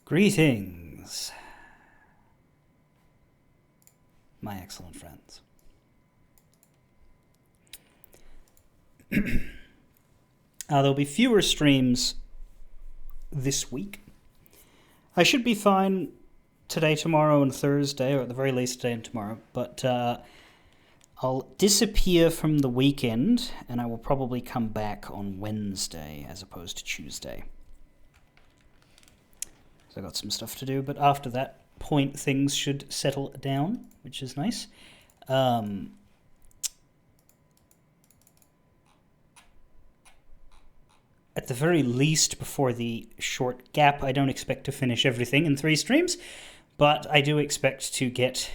Greetings, my excellent friends. There'll be fewer streams this week. I should be fine today, tomorrow, and Thursday, or at the very least today and tomorrow, but I'll disappear from the weekend, and I will probably come back on Wednesday as opposed to Tuesday. So I got some stuff to do, but after that point, things should settle down, which is nice. At the very least, before the short gap, I don't expect to finish everything in 3 streams, but I do expect to get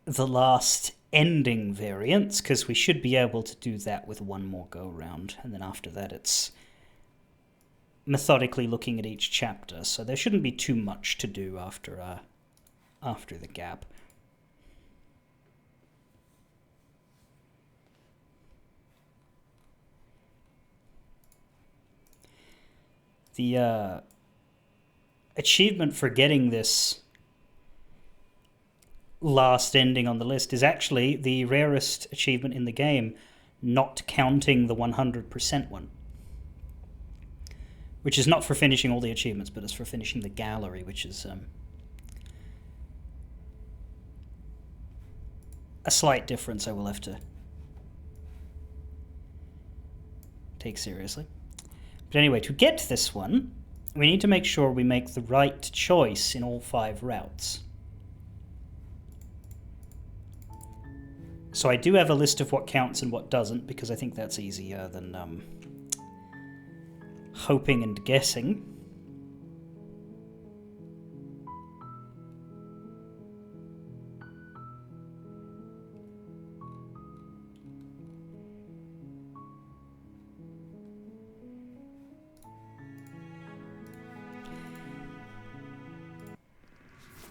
the last ending variants, because we should be able to do that with one more go-round, and then after that it's methodically looking at each chapter, so there shouldn't be too much to do after the gap. The achievement for getting this last ending on the list is actually the rarest achievement in the game, not counting the 100% one. Which is not for finishing all the achievements, but it's for finishing the gallery, which is a slight difference I will have to take seriously. But anyway, to get this one, we need to make sure we make the right choice in all 5 routes. So I do have a list of what counts and what doesn't, because I think that's easier than hoping and guessing.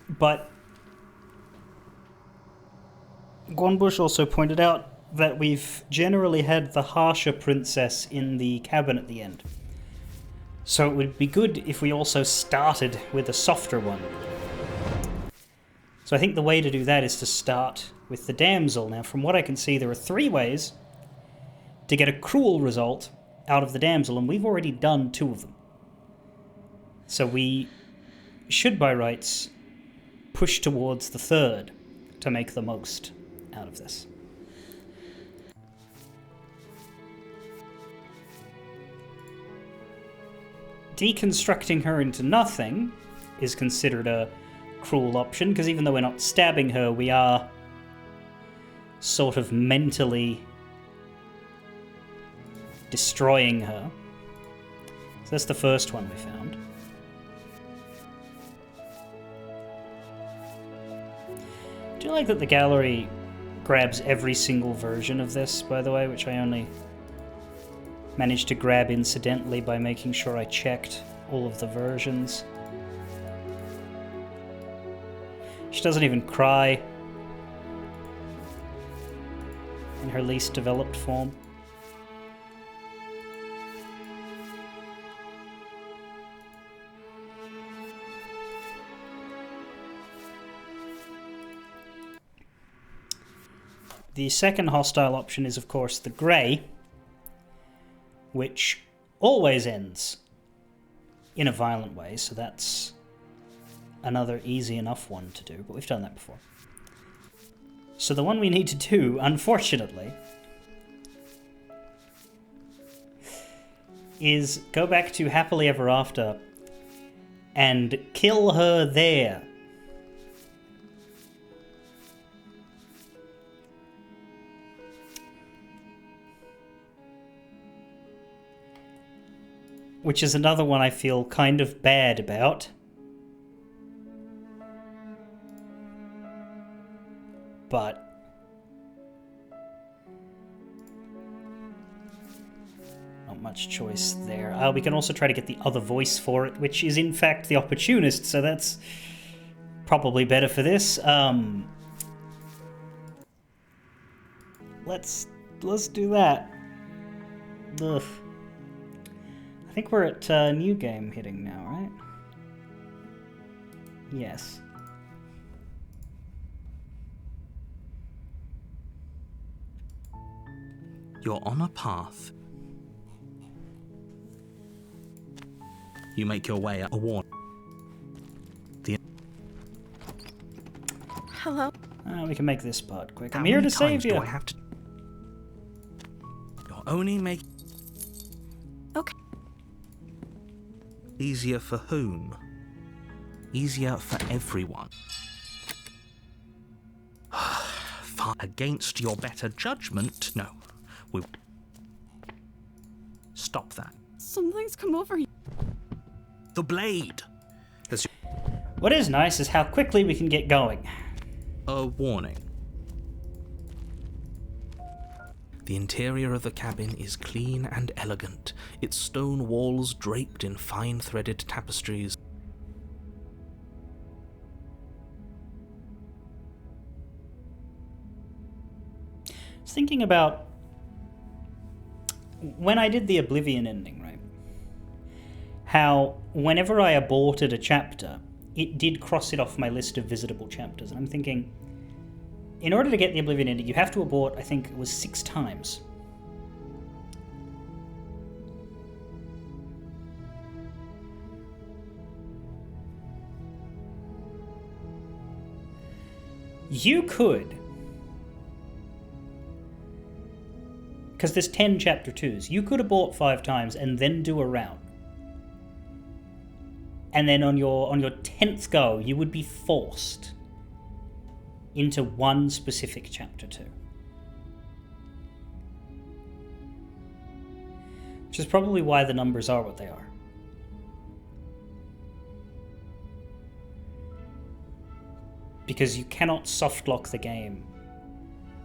But Guanbush also pointed out that we've generally had the harsher princess in the cabin at the end. So it would be good if we also started with a softer one. So I think the way to do that is to start with the damsel. Now, from what I can see, there are 3 ways to get a cruel result out of the damsel, and we've already done 2 of them. So we should, by rights, push towards the 3rd to make the most out of this. Deconstructing her into nothing is considered a cruel option, because even though we're not stabbing her, we are sort of mentally destroying her. So that's the first one we found. I do like that the gallery grabs every single version of this, by the way, which I only managed to grab incidentally by making sure I checked all of the versions. She doesn't even cry in her least developed form. The second hostile option is, of course, the grey, which always ends in a violent way, so that's another easy enough one to do, but we've done that before. So the one we need to do, unfortunately, is go back to Happily Ever After and kill her there. Which is another one I feel kind of bad about. But not much choice there. We can also try to get the other voice for it, which is in fact the Opportunist, so that's probably better for this. Let's do that. Ugh. I think we're at new game hitting now, right? Yes. You're on a path. You make your way up a warning. Hello? We can make this part quick. I'm How here many to save times you. do I have to... You're only making... Okay. Easier for whom? Easier for everyone. Far against your better judgment? No. We... Stop that. Something's come over you. The blade! There's What is nice is how quickly we can get going. a warning. The interior of the cabin is clean and elegant, its stone walls draped in fine threaded tapestries. I was thinking about when I did the Oblivion ending, right? How whenever I aborted a chapter, it did cross it off my list of visitable chapters. And I'm thinking, in order to get the Oblivion ending, you have to abort, I think it was 6 times. You could, because there's 10 chapter 2s, you could abort 5 times and then do a route. And then on your 10th go, you would be forced into one specific chapter 2. Which is probably why the numbers are what they are. Because you cannot softlock the game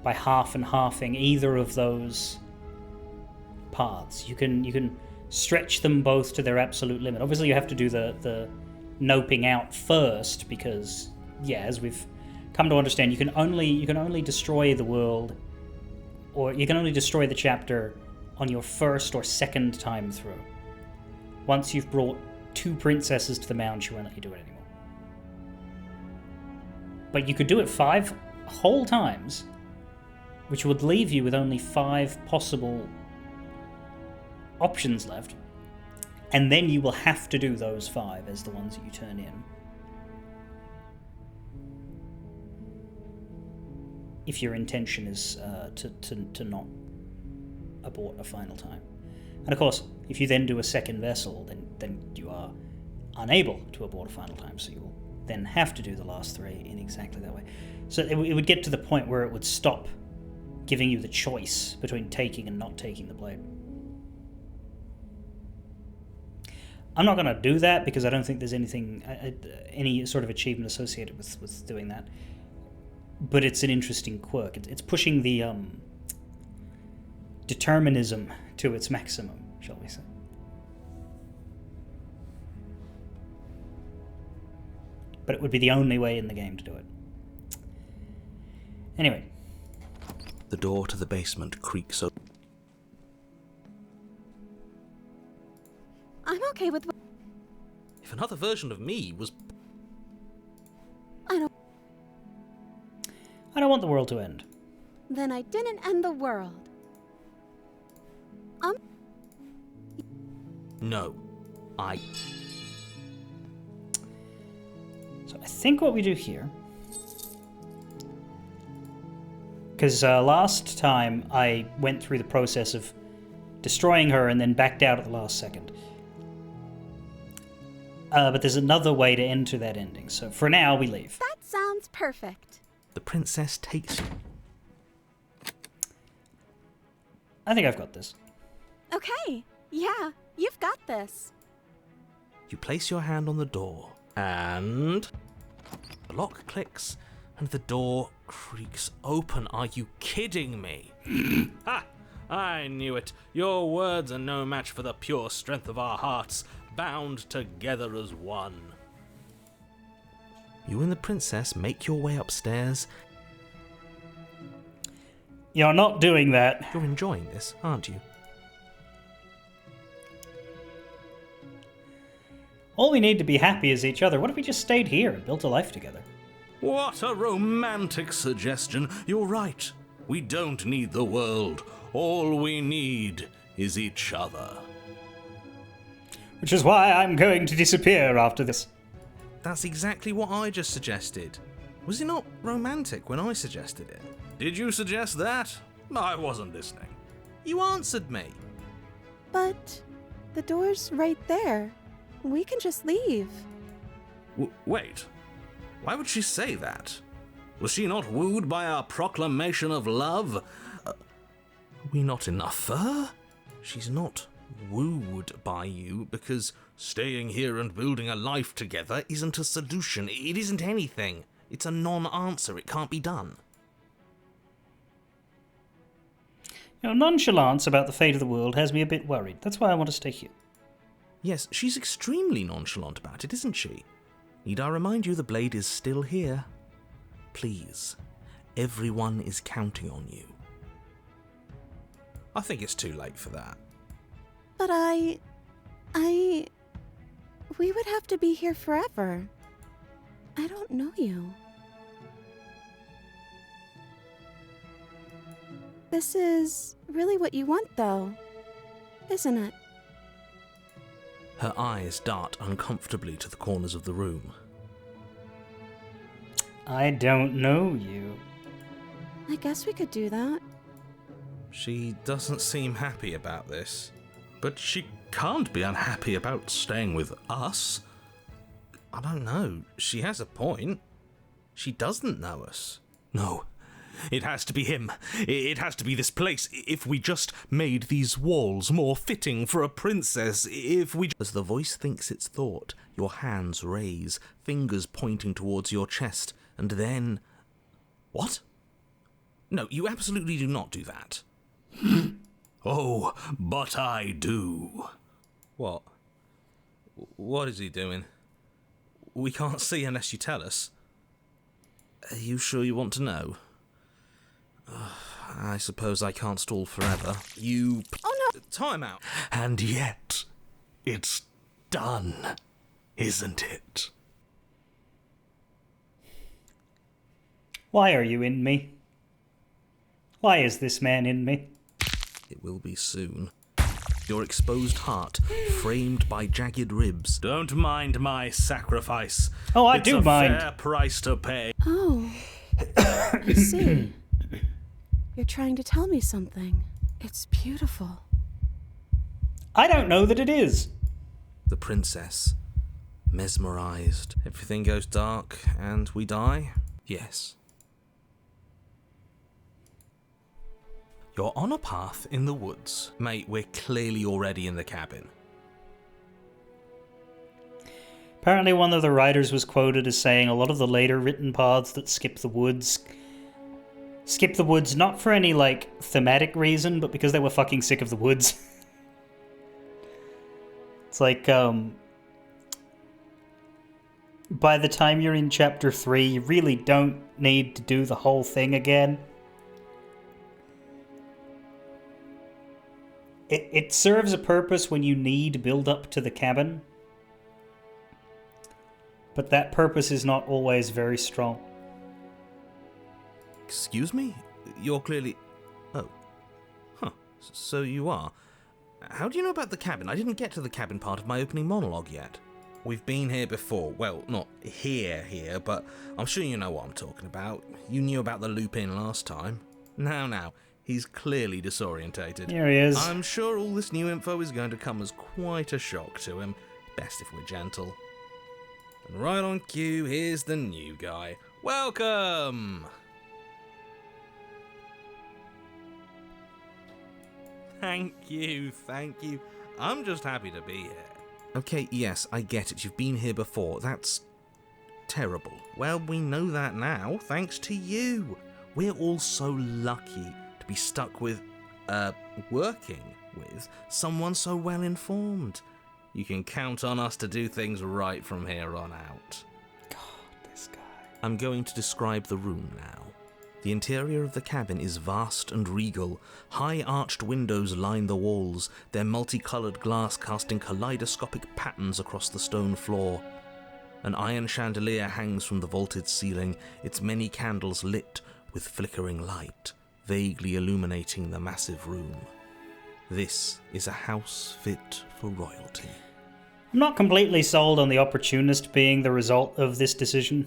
by half and halving either of those paths. You can stretch them both to their absolute limit. Obviously you have to do the noping out first, because as we've come to understand, you can only destroy the world, or you can only destroy the chapter on your first or second time through. Once you've brought 2 princesses to the mound, she won't let you do it anymore. But you could do it 5 whole times, which would leave you with only 5 possible options left, and then you will have to do those 5 as the ones that you turn in. If your intention is to not abort a final time. And of course, if you then do a second vessel, then you are unable to abort a final time, so you will then have to do the last 3 in exactly that way. So it would get to the point where it would stop giving you the choice between taking and not taking the blade. I'm not going to do that because I don't think there's any sort of achievement associated with doing that. But it's an interesting quirk. It's pushing the determinism to its maximum, shall we say. But it would be the only way in the game to do it. Anyway. The door to the basement creaks open. I'm okay with... If another version of me was... I don't want the world to end. Then I didn't end the world. No. So I think what we do here... Because last time I went through the process of destroying her and then backed out at the last second. But there's another way to enter that ending. So for now, we leave. That sounds perfect. The princess takes you. I think I've got this. Okay. Yeah, you've got this. You place your hand on the door, and... the lock clicks, and the door creaks open. Are you kidding me? Ha! I knew it. Your words are no match for the pure strength of our hearts, bound together as one. You and the princess make your way upstairs. You're not doing that. You're enjoying this, aren't you? All we need to be happy is each other. What if we just stayed here and built a life together? What a romantic suggestion. You're right. We don't need the world. All we need is each other. Which is why I'm going to disappear after this. That's exactly what I just suggested. Was it not romantic when I suggested it? Did you suggest that? I wasn't listening. You answered me. But the door's right there. We can just leave. Wait. Why would she say that? Was she not wooed by our proclamation of love? Are we not enough for her? She's not wooed by you because staying here and building a life together isn't a solution. It isn't anything. It's a non-answer. It can't be done. Your nonchalance about the fate of the world has me a bit worried. That's why I want to stay here. Yes, she's extremely nonchalant about it, isn't she? Need I remind you the blade is still here? Please, everyone is counting on you. I think it's too late for that. But we would have to be here forever. I don't know you. This is really what you want, though, isn't it? Her eyes dart uncomfortably to the corners of the room. I don't know you. I guess we could do that. She doesn't seem happy about this. But she can't be unhappy about staying with us. I don't know. She has a point. She doesn't know us. No. It has to be him. It has to be this place. If we just made these walls more fitting for a princess, if we... As the voice thinks its thought, your hands raise, fingers pointing towards your chest, and then... What? No, you absolutely do not do that. Oh, but I do. What? What is he doing? We can't see unless you tell us. Are you sure you want to know? I suppose I can't stall forever. You... Oh no! Time out. And yet, it's done, isn't it? Why are you in me? Why is this man in me? It will be soon. Your exposed heart, framed by jagged ribs. Don't mind my sacrifice. Oh, I do mind. It's a fair price to pay. Oh, I see. You're trying to tell me something. It's beautiful. I don't know that it is. The princess, mesmerized. Everything goes dark and we die? Yes. You're on a path in the woods. Mate, we're clearly already in the cabin. Apparently one of the writers was quoted as saying a lot of the later written paths that skip the woods not for any, like, thematic reason, but because they were fucking sick of the woods. It's like, by the time you're in chapter 3, you really don't need to do the whole thing again. It serves a purpose when you need build up to the cabin, but that purpose is not always very strong. Excuse me? You're clearly... Oh. Huh. So you are. How do you know about the cabin? I didn't get to the cabin part of my opening monologue yet. We've been here before. Well, not here, but I'm sure you know what I'm talking about. You knew about the loop in last time. Now. He's clearly disorientated. Here he is. I'm sure all this new info is going to come as quite a shock to him. Best if we're gentle. And right on cue, here's the new guy. Welcome! Thank you. I'm just happy to be here. Okay, yes, I get it. You've been here before. That's terrible. Well, we know that now, thanks to you. We're all so lucky to be stuck with, working with someone so well informed. You can count on us to do things right from here on out. God, this guy. I'm going to describe the room now. The interior of the cabin is vast and regal. High arched windows line the walls, their multicoloured glass casting kaleidoscopic patterns across the stone floor. An iron chandelier hangs from the vaulted ceiling, its many candles lit with flickering light, vaguely illuminating the massive room. This is a house fit for royalty. I'm not completely sold on the opportunist being the result of this decision.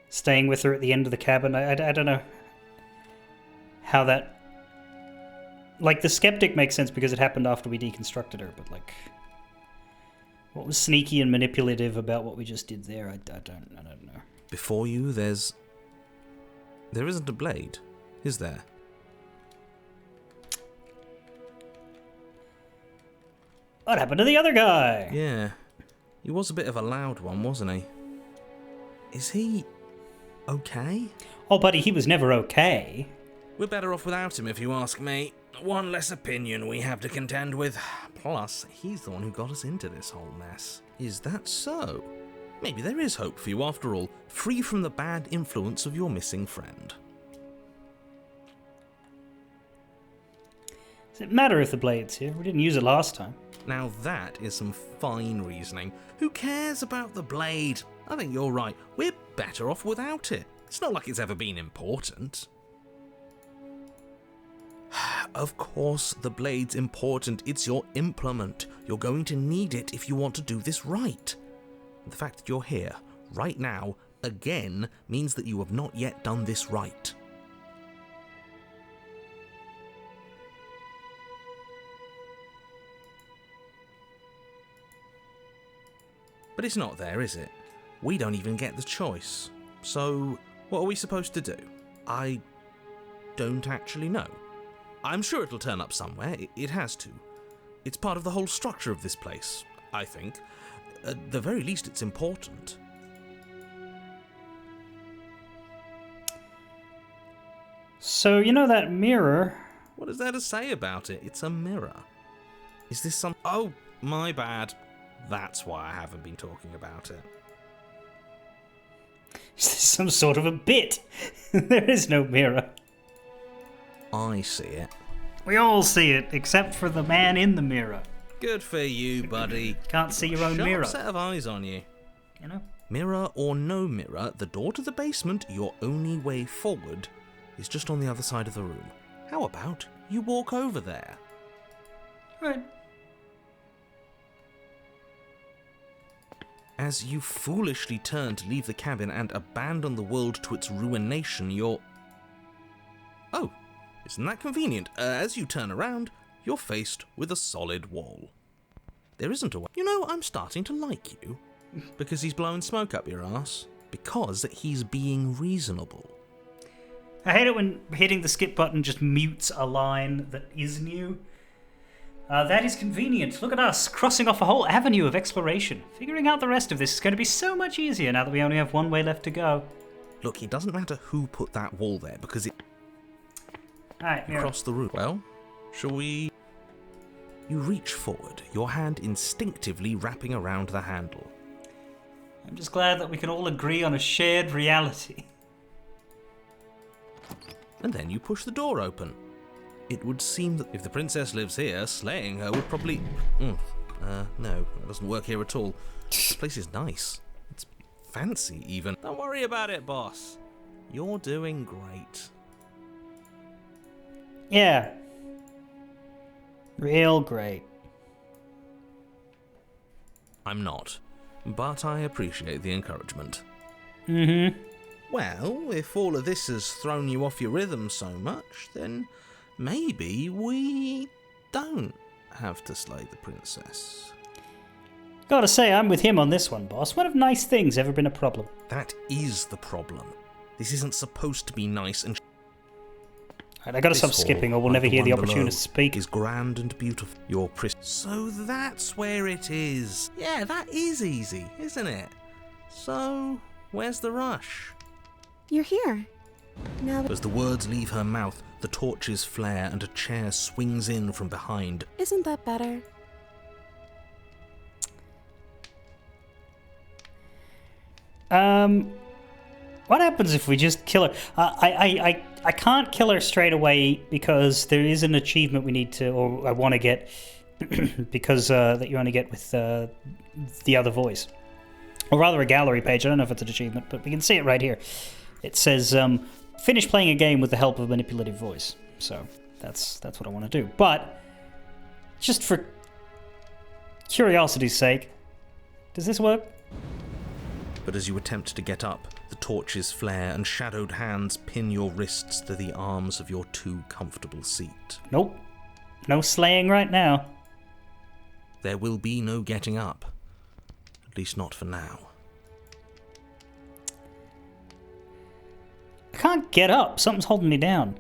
Staying with her at the end of the cabin, I don't know how that... Like, the skeptic makes sense because it happened after we deconstructed her, but, like, what was sneaky and manipulative about what we just did there? I don't know. Before you, there isn't a blade, is there? What happened to the other guy? Yeah, he was a bit of a loud one, wasn't he? Is he okay? Oh, buddy, he was never okay. We're better off without him, if you ask me. One less opinion we have to contend with. Plus, he's the one who got us into this whole mess. Is that so? Maybe there is hope for you after all, free from the bad influence of your missing friend. Does it matter if the blade's here? We didn't use it last time. Now that is some fine reasoning. Who cares about the blade? I think you're right. We're better off without it. It's not like it's ever been important. Of course, the blade's important. It's your implement. You're going to need it if you want to do this right. The fact that you're here, right now, again, means that you have not yet done this right. But it's not there, is it? We don't even get the choice. So, what are we supposed to do? I don't actually know. I'm sure it'll turn up somewhere. It has to. It's part of the whole structure of this place, I think. At the very least, it's important. So, you know that mirror? What is there to say about it? It's a mirror. Is this some... Oh, my bad. That's why I haven't been talking about it. Is this some sort of a bit? There is no mirror. I see it. We all see it, except for the man in the mirror. Good for you, buddy. Can't see your own mirror. Sharp set of eyes on you. You know? Mirror or no mirror, the door to the basement, your only way forward, is just on the other side of the room. How about you walk over there? Right. As you foolishly turn to leave the cabin and abandon the world to its ruination, you're... Oh, isn't that convenient? As you turn around, you're faced with a solid wall. There isn't a way. You know, I'm starting to like you. Because he's blowing smoke up your ass. Because he's being reasonable. I hate it when hitting the skip button just mutes a line that is new. That is convenient. Look at us, crossing off a whole avenue of exploration. Figuring out the rest of this is going to be so much easier now that we only have one way left to go. Look, it doesn't matter who put that wall there, because it... Alright, yeah. Across the room. Well, shall we... You reach forward, your hand instinctively wrapping around the handle. I'm just glad that we can all agree on a shared reality. And then you push the door open. It would seem that if the princess lives here, slaying her would probably... no, that doesn't work here at all. This place is nice. It's fancy, even. Don't worry about it, boss. You're doing great. Yeah. Real great. I'm not, but I appreciate the encouragement. Mm-hmm. Well, if all of this has thrown you off your rhythm so much, then maybe we don't have to slay the princess. Gotta say, I'm with him on this one, boss. When have nice things ever been a problem? That is the problem. This isn't supposed to be nice and... Right, I gotta stop skipping or we'll never hear the opportunist speak. Is grand and beautiful. Your So that's where it is. Yeah, that is easy, isn't it? So, where's the rush? You're here. Now, As the words leave her mouth, the torches flare and a chair swings in from behind. isn't that better? What happens if we just kill her? I can't kill her straight away because there is an achievement we need to, or I want to get, because that you only get with the other voice. Or rather a gallery page. I don't know if it's an achievement, but we can see it right here. It says, finish playing a game with the help of a manipulative voice. So that's what I want to do. But just for curiosity's sake, does this work? But as you attempt to get up, the torches flare and shadowed hands pin your wrists to the arms of your too comfortable seat. Nope. No slaying right now. There will be no getting up. At least not for now. I can't get up. Something's holding me down.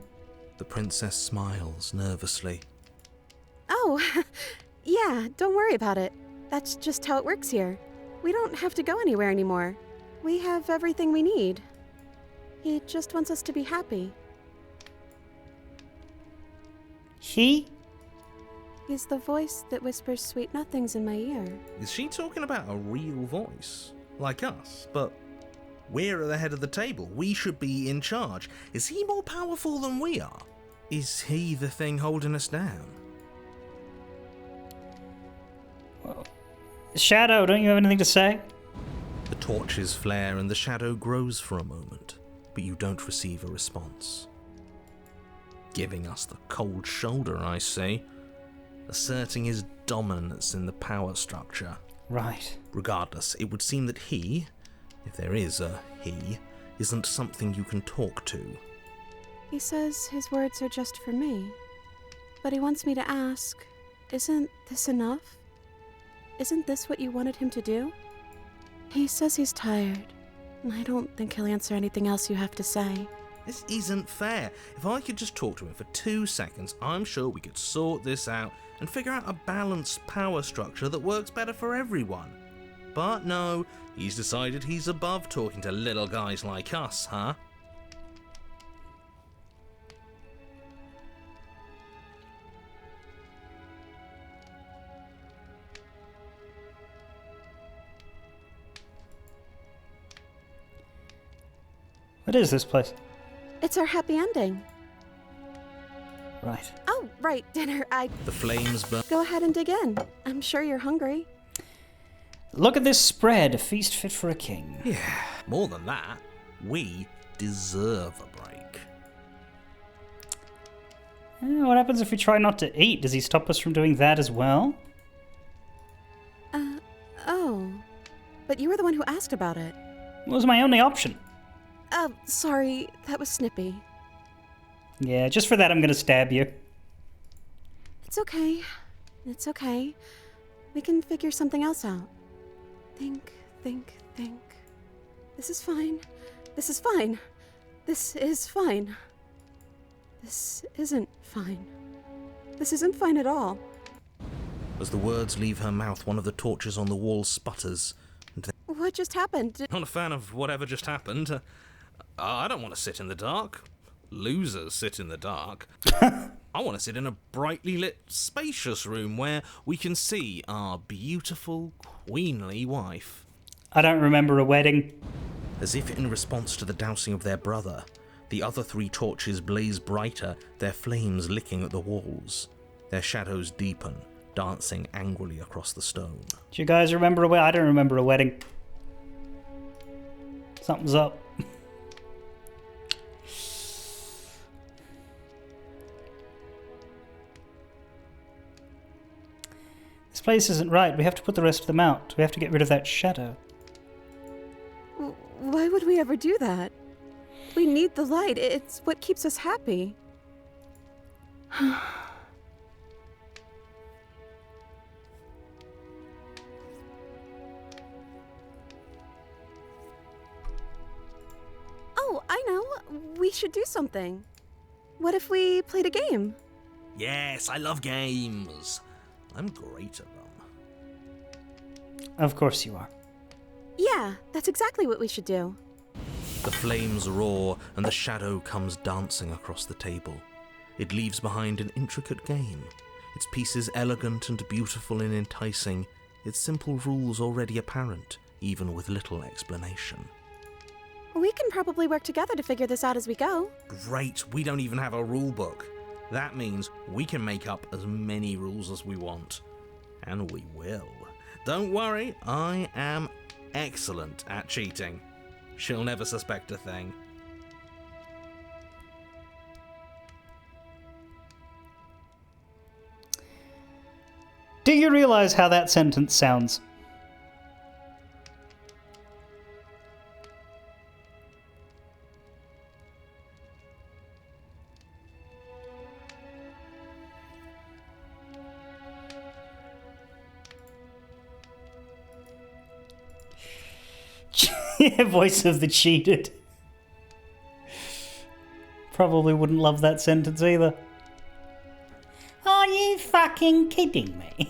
The princess smiles nervously. Oh, yeah, don't worry about it. That's just how it works here. We don't have to go anywhere anymore. We have everything we need. He just wants us to be happy. He? He's the voice that whispers sweet nothings in my ear. Is she talking about a real voice? Like us? But we're at the head of the table. We should be in charge. Is he more powerful than we are? Is he the thing holding us down? Shadow, don't you have anything to say? The torches flare and the shadow grows for a moment, but you don't receive a response. Giving us the cold shoulder, I see. Asserting his dominance in the power structure. Right. Regardless, it would seem that he, if there is a he, isn't something you can talk to. He says his words are just for me. But he wants me to ask, isn't this enough? Isn't this what you wanted him to do? He says he's tired, and I don't think he'll answer anything else you have to say. This isn't fair. If I could just talk to him for 2 seconds, I'm sure we could sort this out and figure out a balanced power structure that works better for everyone. But no, he's decided he's above talking to little guys like us, huh? What is this place? It's our happy ending. Right. Oh, right, dinner. The flames burn. Go ahead and dig in. I'm sure you're hungry. Look at this spread, a feast fit for a king. Yeah, more than that, we deserve a break. What happens if we try not to eat? Does he stop us from doing that as well? Oh. But you were the one who asked about it. It was my only option. Sorry, that was snippy. Yeah, just for that I'm gonna stab you. It's okay. It's okay. We can figure something else out. Think. This is fine. This is fine. This is fine. This isn't fine. This isn't fine at all. As the words leave her mouth, one of the torches on the wall sputters. What just happened? Not a fan of whatever just happened. I don't want to sit in the dark. Losers sit in the dark. I want to sit in a brightly lit, spacious room where we can see our beautiful, queenly wife. I don't remember a wedding. As if in response to the dousing of their brother, the other 3 torches blaze brighter, their flames licking at the walls. Their shadows deepen, dancing angrily across the stone. Do you guys remember a wedding? I don't remember a wedding. Something's up. This place isn't right. We have to put the rest of them out. We have to get rid of that shadow. Why would we ever do that? We need the light. It's what keeps us happy. Oh, I know. We should do something. What if we played a game? Yes, I love games. I'm great at them. Of course you are. Yeah, that's exactly what we should do. The flames roar and the shadow comes dancing across the table. It leaves behind an intricate game, its pieces elegant and beautiful and enticing, its simple rules already apparent, even with little explanation. We can probably work together to figure this out as we go. Great, we don't even have a rule book. That means we can make up as many rules as we want. And we will. Don't worry, I am excellent at cheating. She'll never suspect a thing. Do you realize how that sentence sounds? Voice of the cheated. Probably wouldn't love that sentence either. Are you fucking kidding me?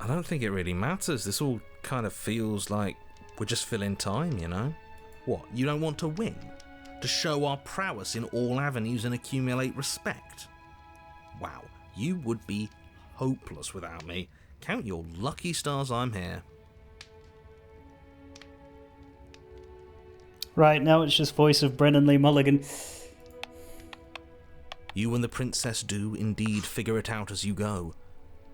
I don't think it really matters. This all kind of feels like we're just filling time, you know? What, you don't want to win? To show our prowess in all avenues and accumulate respect? Wow, you would be hopeless without me. Count your lucky stars I'm here. Right, now it's just voice of Brennan Lee Mulligan. You and the princess do indeed figure it out as you go.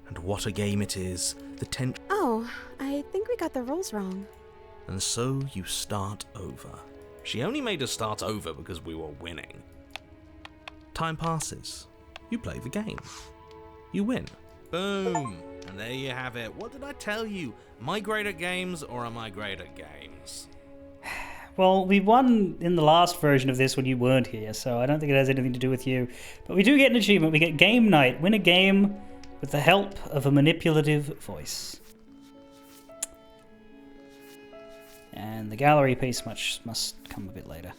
And what a game it is. The tension. Oh, I think we got the rules wrong. And so you start over. She only made us start over because we were winning. Time passes. You play the game. You win. Boom. And there you have it. What did I tell you? Am I great at games or am I great at games? Well, we won in the last version of this when you weren't here, so I don't think it has anything to do with you. But we do get an achievement. We get Game Night. Win a game with the help of a manipulative voice. And the gallery piece must come a bit later.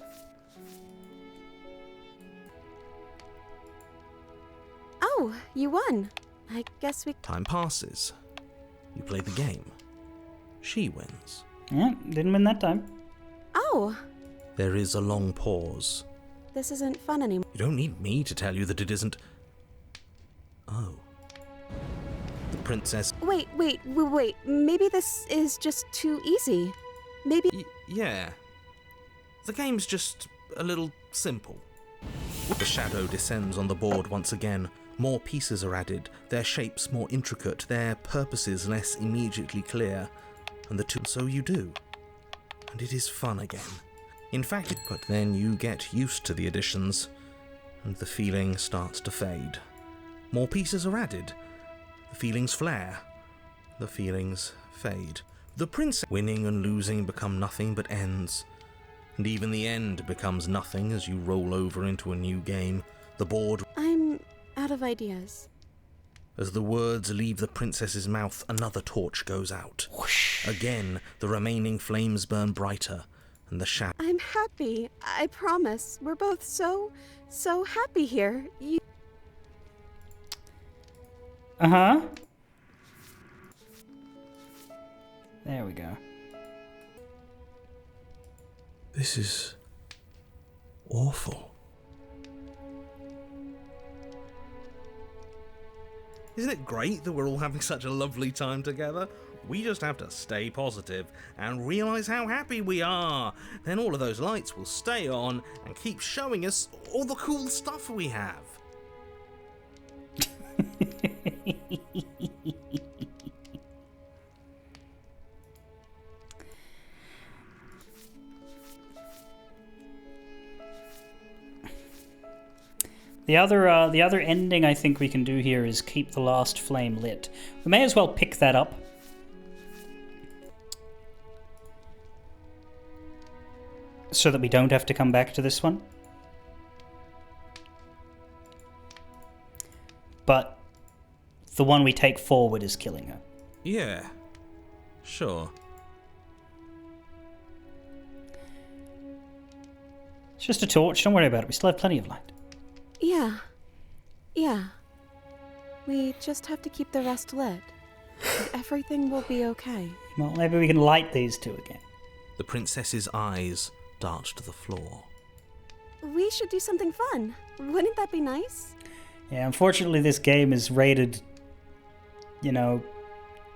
Oh, you won. I guess we... Time passes. You play the game. She wins. Yeah, didn't win that time. Oh, There is a long pause. this isn't fun anymore. You don't need me to tell you that it isn't. Oh. The princess. Wait. Maybe this is just too easy. Maybe... Yeah. The game's just a little simple. The shadow descends on the board once again. More pieces are added, their shapes more intricate, their purposes less immediately clear. And the two. So you do. And it is fun again. In fact, but then you get used to the additions, and the feeling starts to fade. More pieces are added. The feelings flare. The feelings fade. The princess winning and losing become nothing but ends. And even the end becomes nothing as you roll over into a new game. The board. I'm out of ideas. As the words leave the princess's mouth, another torch goes out. Whoosh. Again, the remaining flames burn brighter, and the shadow. I'm happy. I promise. We're both so happy here. Uh-huh. There we go. This is awful. Isn't it great that we're all having such a lovely time together? We just have to stay positive and realise how happy we are. Then all of those lights will stay on and keep showing us all the cool stuff we have. The other ending I think we can do here is keep the last flame lit. We may as well pick that up. So that we don't have to come back to this one. But the one we take forward is killing her. Yeah, sure. It's just a torch, don't worry about it. We still have plenty of light. Yeah. We just have to keep the rest lit. And everything will be okay. Well, maybe we can light these two again. The princess's eyes dart to the floor. We should do something fun. Wouldn't that be nice? Yeah, unfortunately this game is rated,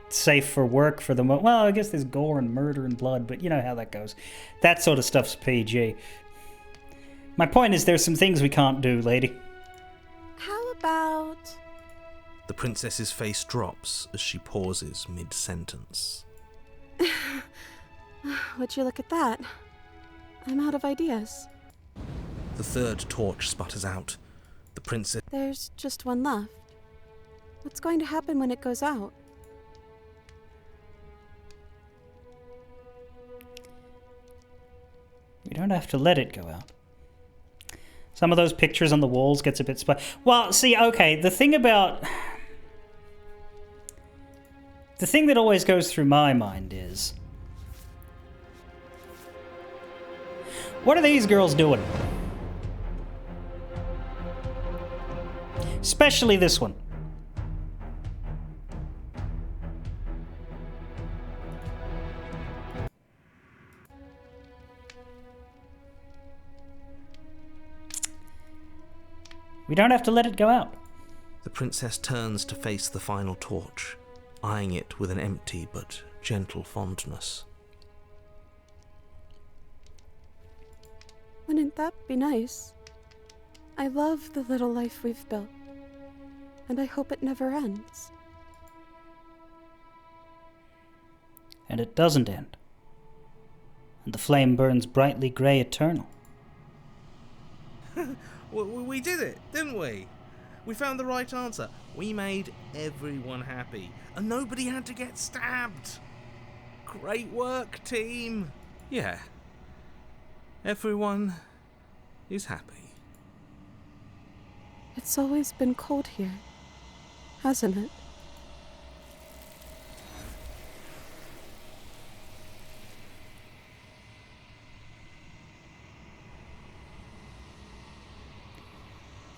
safe for work for the moment. Well, I guess there's gore and murder and blood, but you know how that goes. That sort of stuff's PG. My point is there's some things we can't do, lady. How about... The princess's face drops as she pauses mid-sentence. Would you look at that? I'm out of ideas. The third torch sputters out. The princess... There's just one left. What's going to happen when it goes out? We don't have to let it go out. Some of those pictures on the walls gets a bit well, see, okay, the thing about... The thing that always goes through my mind is... What are these girls doing? Especially this one. We don't have to let it go out. The princess turns to face the final torch, eyeing it with an empty but gentle fondness. Wouldn't that be nice? I love the little life we've built, and I hope it never ends. And it doesn't end. And the flame burns brightly grey eternal. We did it, didn't we? We found the right answer. We made everyone happy, and nobody had to get stabbed. Great work, team. Yeah. Everyone is happy. It's always been cold here, hasn't it?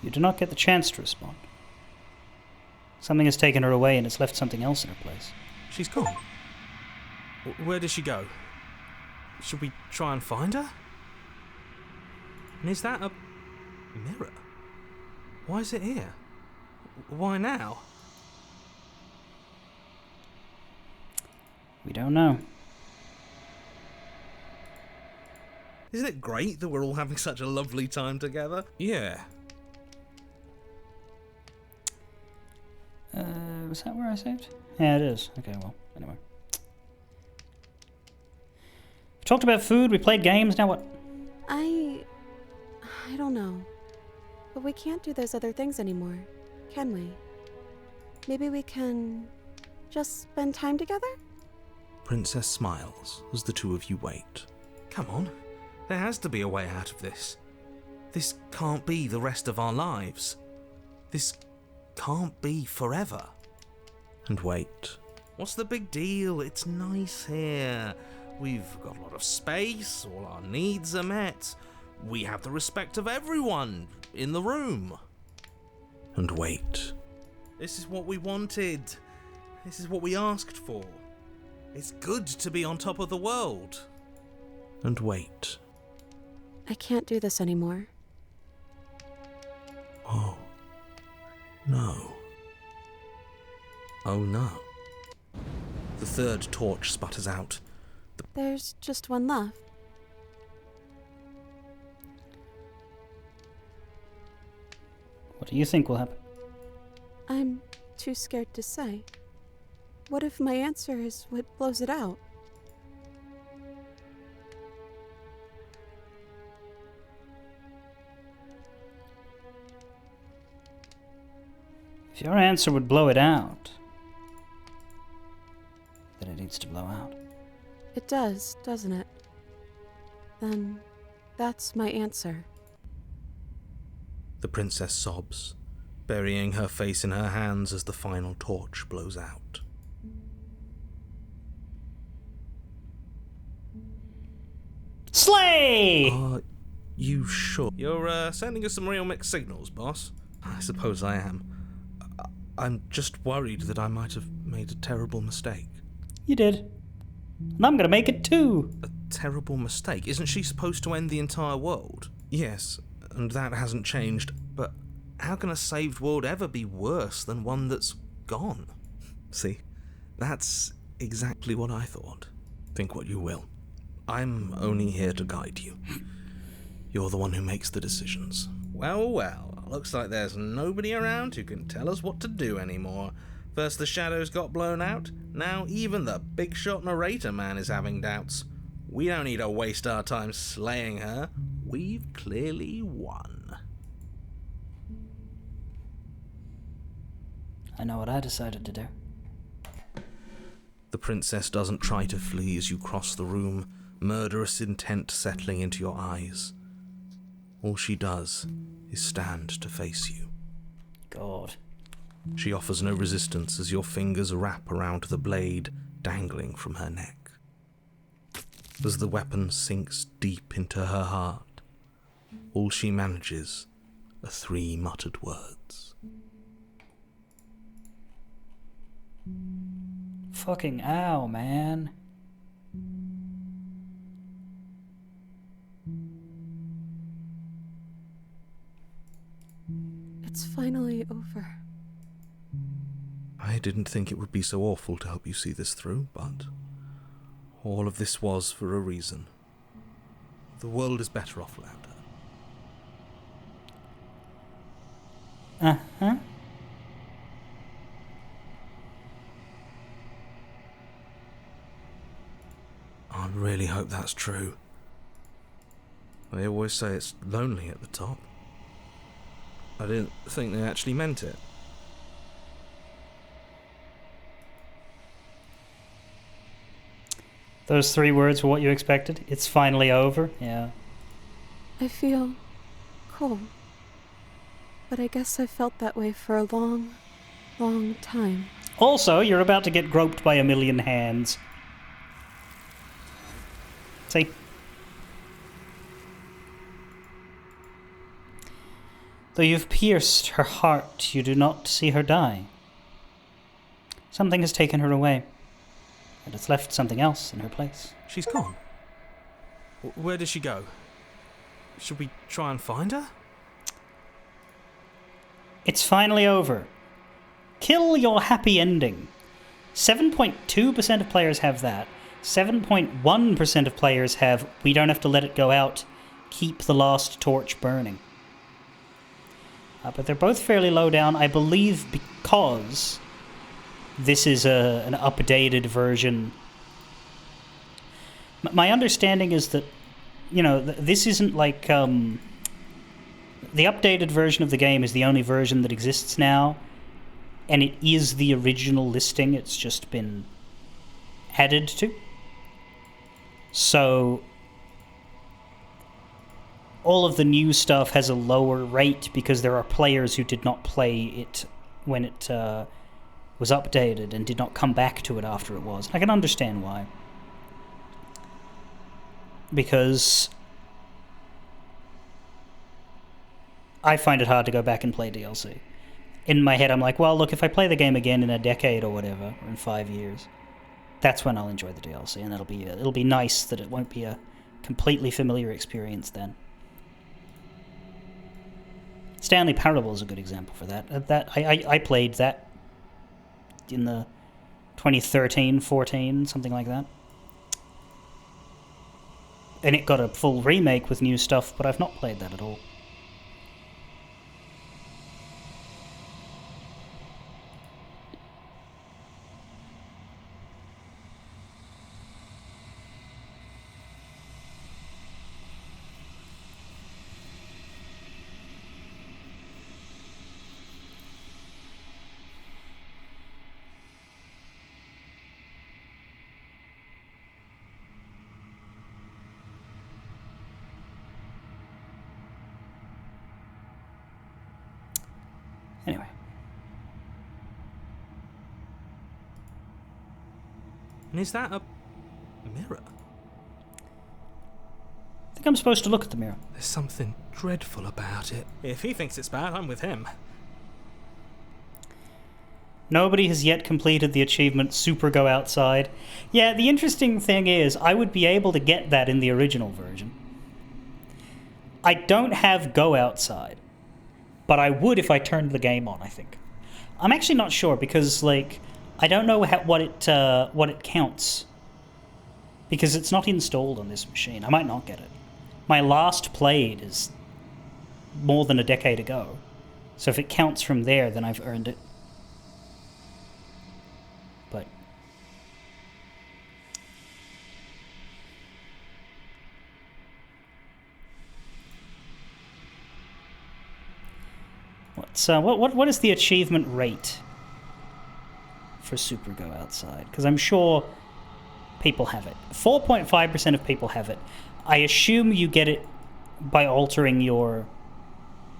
You do not get the chance to respond. Something has taken her away and it's left something else in her place. She's gone. Where did she go? Should we try and find her? And is that a mirror? Why is it here? Why now? We don't know. Isn't it great that we're all having such a lovely time together? Yeah. Was that where I saved? Yeah, it is. Okay, well, anyway. We talked about food, we played games, now what? I don't know. But we can't do those other things anymore, can we? Maybe we can just spend time together? Princess smiles as the two of you wait. Come on, there has to be a way out of this. This can't be the rest of our lives. This can't be forever. And wait. What's the big deal? It's nice here. We've got a lot of space, all our needs are met. We have the respect of everyone in the room. And wait. This is what we wanted. This is what we asked for. It's good to be on top of the world. And wait. I can't do this anymore. Oh. No. Oh no. The third torch sputters out. There's just one left. What do you think will happen? I'm too scared to say. What if my answer is what blows it out? If your answer would blow it out, then it needs to blow out. It does, doesn't it? Then that's my answer. The princess sobs, burying her face in her hands as the final torch blows out. Slay! Are you sure? You're sending us some real mixed signals, boss. I suppose I am. I'm just worried that I might have made a terrible mistake. You did. And I'm gonna make it too. A terrible mistake? Isn't she supposed to end the entire world? Yes, and that hasn't changed, but how can a saved world ever be worse than one that's gone? See? That's exactly what I thought. Think what you will. I'm only here to guide you. You're the one who makes the decisions. Well, well, looks like there's nobody around who can tell us what to do anymore. First the shadows got blown out, now even the big shot narrator man is having doubts. We don't need to waste our time slaying her. We've clearly won. I know what I decided to do. The princess doesn't try to flee as you cross the room, murderous intent settling into your eyes. All she does is stand to face you. God. She offers no resistance as your fingers wrap around the blade dangling from her neck. As the weapon sinks deep into her heart, all she manages are 3 muttered words. Fucking ow, man. It's finally over. I didn't think it would be so awful to help you see this through, but all of this was for a reason. The world is better off without her. Uh-huh. I really hope that's true. They always say it's lonely at the top. I didn't think they actually meant it. Those 3 words were what you expected? It's finally over? Yeah. I feel cold. But I guess I've felt that way for a long, long time. Also, you're about to get groped by a million hands. See? Though you've pierced her heart, you do not see her die. Something has taken her away, and it's left something else in her place. She's gone. Where did she go? Should we try and find her? It's finally over. Kill your happy ending. 7.2% of players have that. 7.1% of players have we don't have to let it go out, keep the last torch burning. But they're both fairly low down, I believe, because this is an updated version. My understanding is that, you know, this isn't like... the updated version of the game is the only version that exists now, and it is the original listing, it's just been added to. So all of the new stuff has a lower rate because there are players who did not play it when it was updated and did not come back to it after it was. I can understand why. Because I find it hard to go back and play DLC. In my head, I'm like, well, look, if I play the game again in a decade or whatever, or in 5 years, that's when I'll enjoy the DLC, and it'll be nice that it won't be a completely familiar experience then. Stanley Parable is a good example for that. I played that in the 2013, 14, something like that. And it got a full remake with new stuff, but I've not played that at all. Anyway. And is that a mirror? I think I'm supposed to look at the mirror. There's something dreadful about it. If he thinks it's bad, I'm with him. Nobody has yet completed the achievement Super Go Outside. Yeah, the interesting thing is, I would be able to get that in the original version. I don't have Go Outside, but I would if I turned the game on, I think. I'm actually not sure, because, like, I don't know what it counts, because it's not installed on this machine. I might not get it. My last played is more than a decade ago, so if it counts from there, then I've earned it. But what is the achievement rate for Super Go Outside? Because I'm sure people have it. 4.5% of people have it. I assume you get it by altering your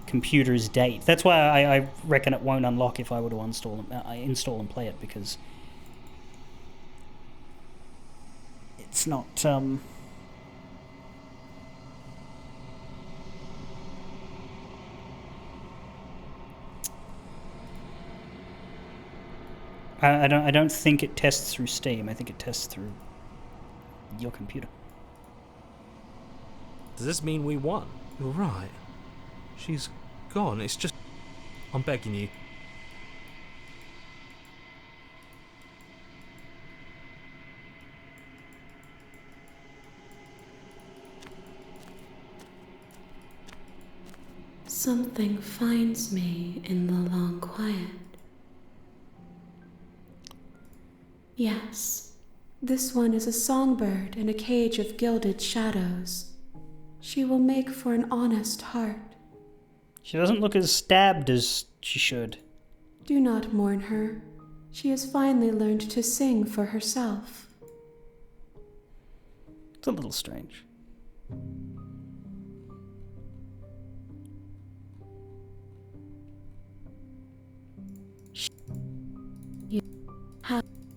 computer's date. That's why I reckon it won't unlock if I were to install and play it, because it's not I don't think it tests through Steam. I think it tests through your computer. Does this mean we won? You're right. She's gone. It's just... I'm begging you. Something finds me in the long quiet. Yes, this one is a songbird in a cage of gilded shadows. She will make for an honest heart. She doesn't look as stabbed as she should. Do not mourn her. She has finally learned to sing for herself. It's a little strange.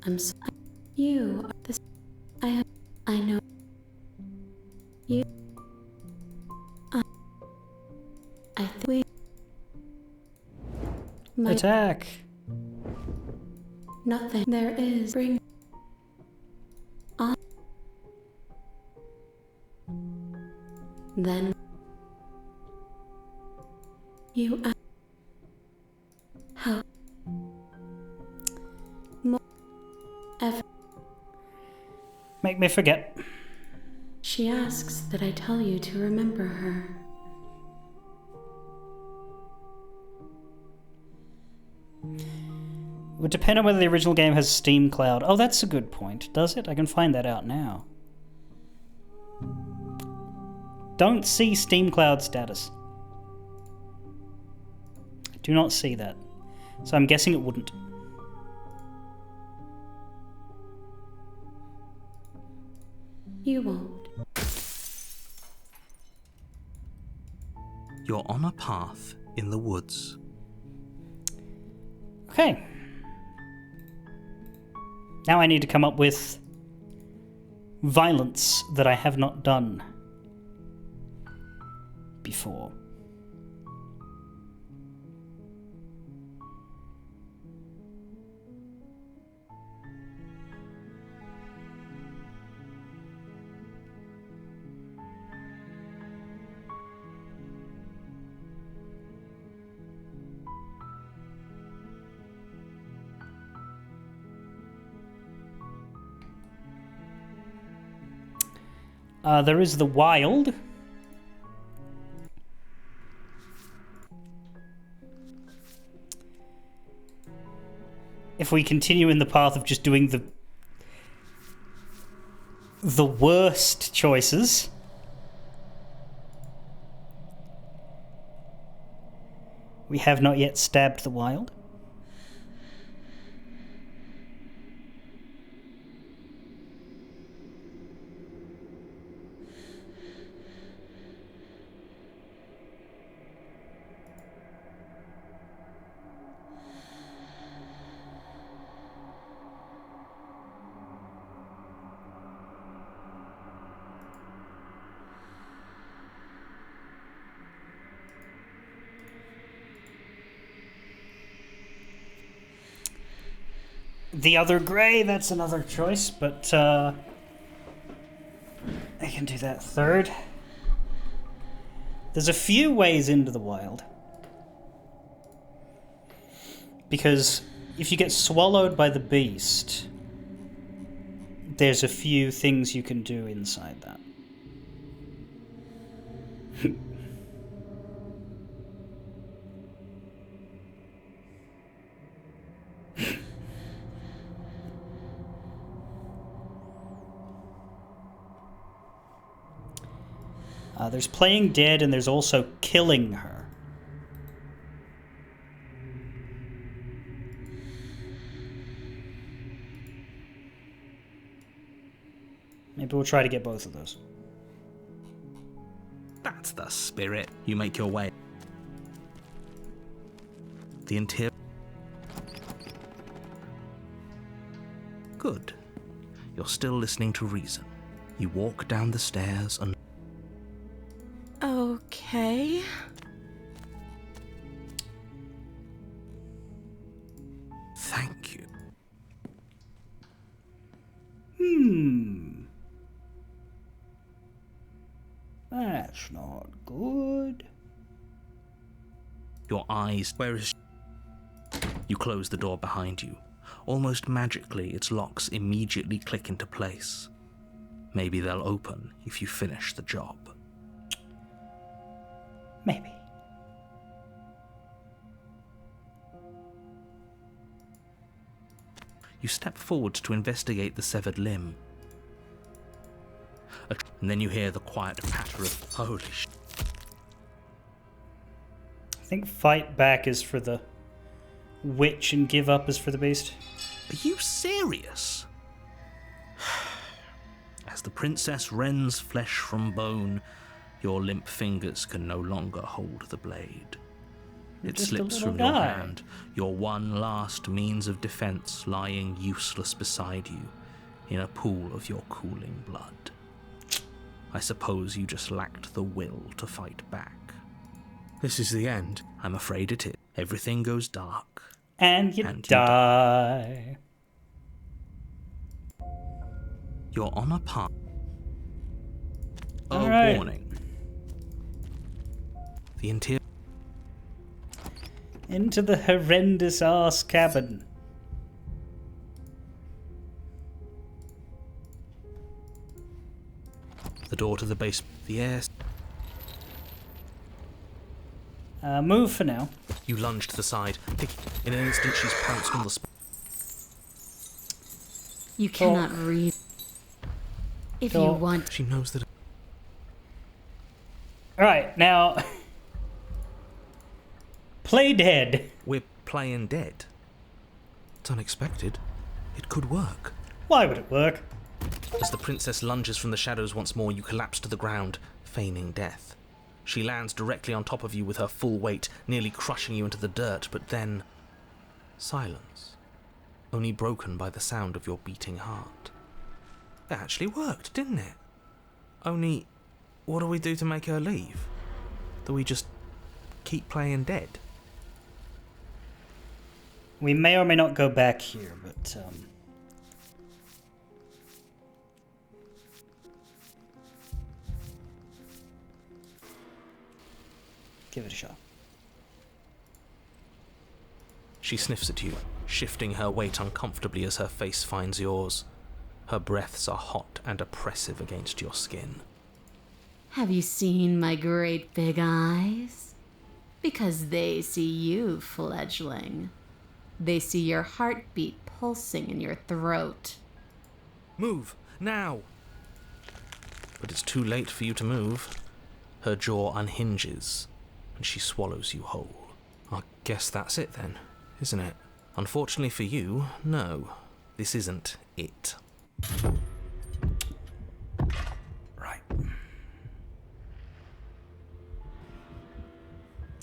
I'm sorry. You are the... I know. You... I think we... Attack! Nothing there is. Bring... on. Then... You... How... Make me forget. She asks that I tell you to remember her. It would depend on whether the original game has Steam Cloud. Oh, that's a good point. Does it? I can find that out now. Don't see Steam Cloud status. I do not see that. So I'm guessing it wouldn't. You won't. You're on a path in the woods. Okay. Now I need to come up with violence that I have not done before. There is the wild. If we continue in the path of just doing the worst choices, we have not yet stabbed the wild. The other grey, that's another choice, but I can do that third. There's a few ways into the wild. Because if you get swallowed by the beast, there's a few things you can do inside that. There's playing dead and there's also killing her. Maybe we'll try to get both of those. That's the spirit. You make your way. The interior. Good. You're still listening to reason. You walk down the stairs and... Okay. Thank you. That's not good. Your eyes... Where is... You close the door behind you. Almost magically, its locks immediately click into place. Maybe they'll open if you finish the job. Maybe. You step forward to investigate the severed limb. And then you hear the quiet patter of... Holy sh... I think fight back is for the witch and give up is for the beast. Are you serious? As the princess rends flesh from bone, your limp fingers can no longer hold the blade. It Just a slips little from your guy. hand, your one last means of defense lying useless beside you in a pool of your cooling blood. I suppose you just lacked the will to fight back. This is the end. I'm afraid it is. Everything goes dark. And you And you die. You're on a path. All Oh, right. warning. The interior... Into the horrendous ass cabin. The door to the base... The air... Move for now. You lunge to the side. In an instant, she's pounced on the spot. You cannot read. If you Talk. want, She knows that... Alright, now. Play dead. We're playing dead. It's unexpected. It could work. Why would it work? As the princess lunges from the shadows once more, you collapse to the ground, feigning death. She lands directly on top of you with her full weight, nearly crushing you into the dirt, but then... silence. Only broken by the sound of your beating heart. It actually worked, didn't it? Only, what do we do to make her leave? Do we just keep playing dead? We may or may not go back here, but give it a shot. She sniffs at you, shifting her weight uncomfortably as her face finds yours. Her breaths are hot and oppressive against your skin. have you seen my great big eyes? Because they see you, fledgling. They see your heartbeat pulsing in your throat. Move, now! But it's too late for you to move. Her jaw unhinges, and she swallows you whole. I guess that's it then, isn't it? Unfortunately for you, no. This isn't it. Right.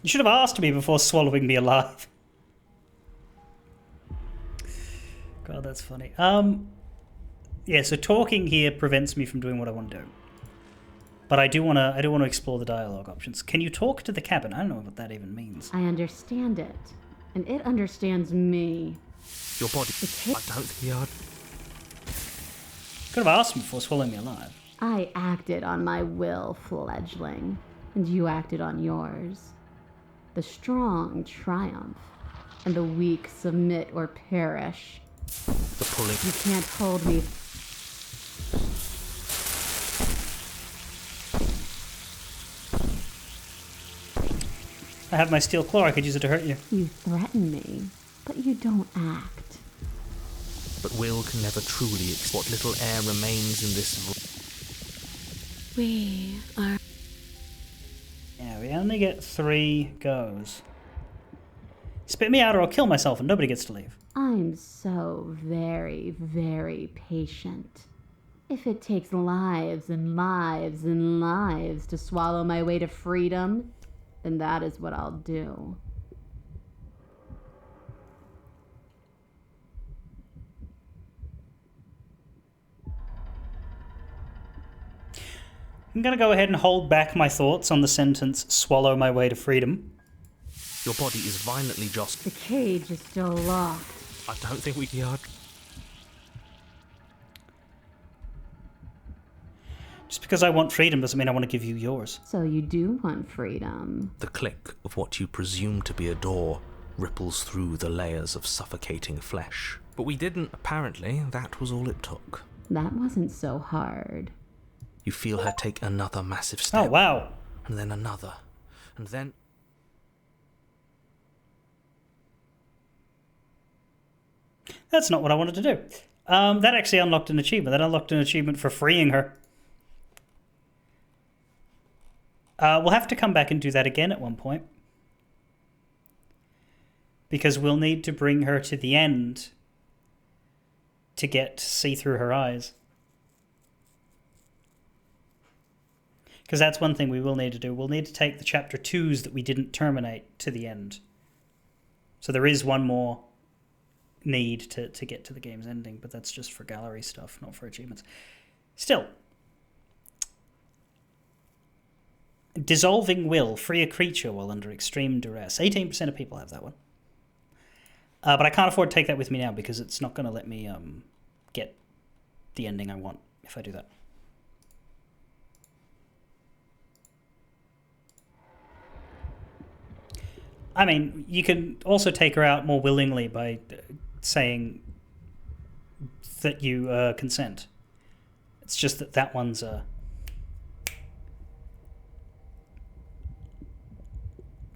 You should have asked me before swallowing me alive. God, that's funny. Yeah, so talking here prevents me from doing what I want to do. But I do want to explore the dialogue options. Can you talk to the cabin? I don't know what that even means. I understand it, and it understands me. Your body... I don't think you're... Could have asked me before swallowing me alive. I acted on my will, fledgling, and you acted on yours. The strong triumph. and the weak submit or perish. The pulling. You can't hold me. I have my steel claw. I could use it to hurt you. You threaten me, but you don't act. But will can never truly what little air remains in this. We are. Yeah, we only get 3 goes. Spit me out or I'll kill myself and nobody gets to leave. I'm so very, very patient. If it takes lives and lives and lives to swallow my way to freedom, then that is what I'll do. I'm going to go ahead and hold back my thoughts on the sentence, swallow my way to freedom. Your body is violently jostled. The cage is still locked. I don't think we can. Just because I want freedom doesn't mean I want to give you yours. So you do want freedom. The click of what you presume to be a door ripples through the layers of suffocating flesh. But we didn't, apparently. That was all it took. That wasn't so hard. You feel her take another massive step. Oh, wow. And then another. And then... That's not what I wanted to do. That actually unlocked an achievement. That unlocked an achievement for freeing her. We'll have to come back and do that again at one point. Because we'll need to bring her to the end to get to see through her eyes. Because that's one thing we will need to do. We'll need to take the chapter 2s that we didn't terminate to the end. So there is one more need to get to the game's ending, but that's just for gallery stuff, not for achievements. Still. Dissolving will. Free a creature while under extreme duress. 18% of people have that one. But I can't afford to take that with me now because it's not going to let me get the ending I want if I do that. I mean, you can also take her out more willingly by saying that you consent. It's just that that one's a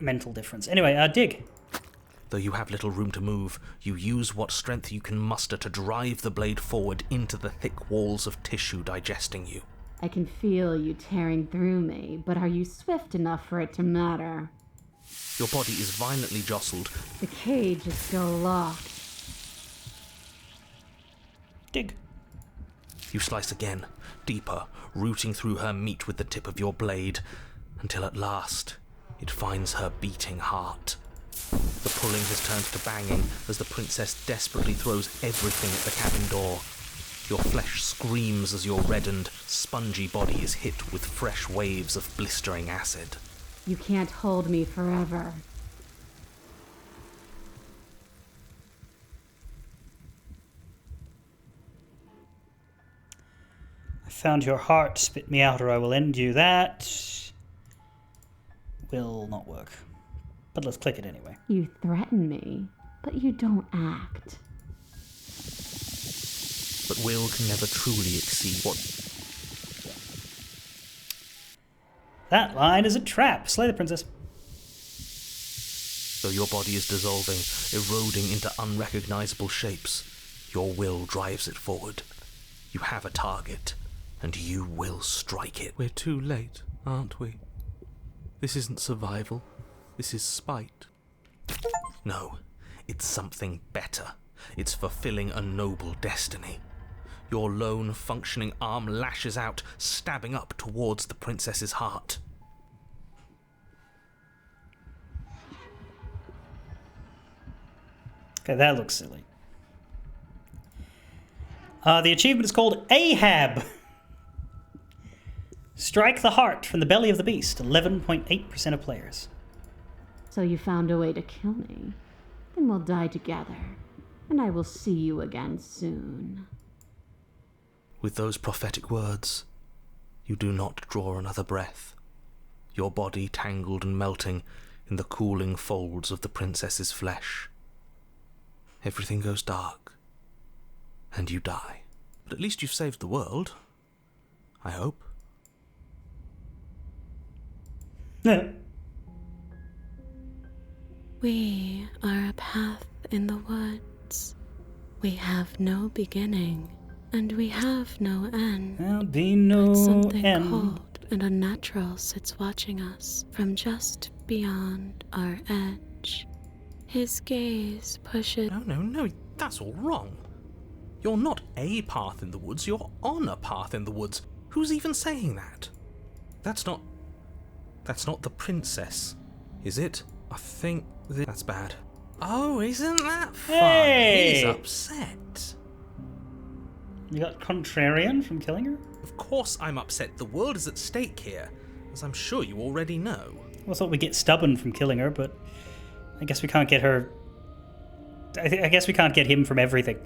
mental difference. Anyway, dig. Though you have little room to move, you use what strength you can muster to drive the blade forward into the thick walls of tissue digesting you. I can feel you tearing through me, but are you swift enough for it to matter? Your body is violently jostled. The cage is still locked. Dig. You slice again, deeper, rooting through her meat with the tip of your blade, until at last it finds her beating heart. The pulling has turned to banging as the princess desperately throws everything at the cabin door. Your flesh screams as your reddened, spongy body is hit with fresh waves of blistering acid. You can't hold me forever. I found your heart. Spit me out or I will end you. That will not work. But let's click it anyway. You threaten me, but you don't act. But will can never truly exceed what... That line is a trap. Slay the princess. Though your body is dissolving, eroding into unrecognizable shapes, your will drives it forward. You have a target, and you will strike it. We're too late, aren't we? This isn't survival. This is spite. No, it's something better. It's fulfilling a noble destiny. Your lone, functioning arm lashes out, stabbing up towards the princess's heart. Okay, that looks silly. The achievement is called Ahab. Strike the heart from the belly of the beast. 11.8% of players. So you found a way to kill me. Then we'll die together, and I will see you again soon. With those prophetic words, you do not draw another breath, your body tangled and melting in the cooling folds of the princess's flesh. everything goes dark, and you die. But at least you've saved the world. I hope. We are a path in the woods. We have no beginning, and we have no end. There'll be no But something end. cold and unnatural sits watching us from just beyond our edge. His gaze pushes. No, that's all wrong. You're not a path in the woods, you're on a path in the woods. Who's even saying that? That's not the princess, is it? I think that's bad. Oh, isn't that fun? Hey! He's upset. You got contrarian from killing her? Of course I'm upset. The world is at stake here, as I'm sure you already know. I thought we'd get stubborn from killing her, but I guess we can't get her. I guess we can't get him from everything.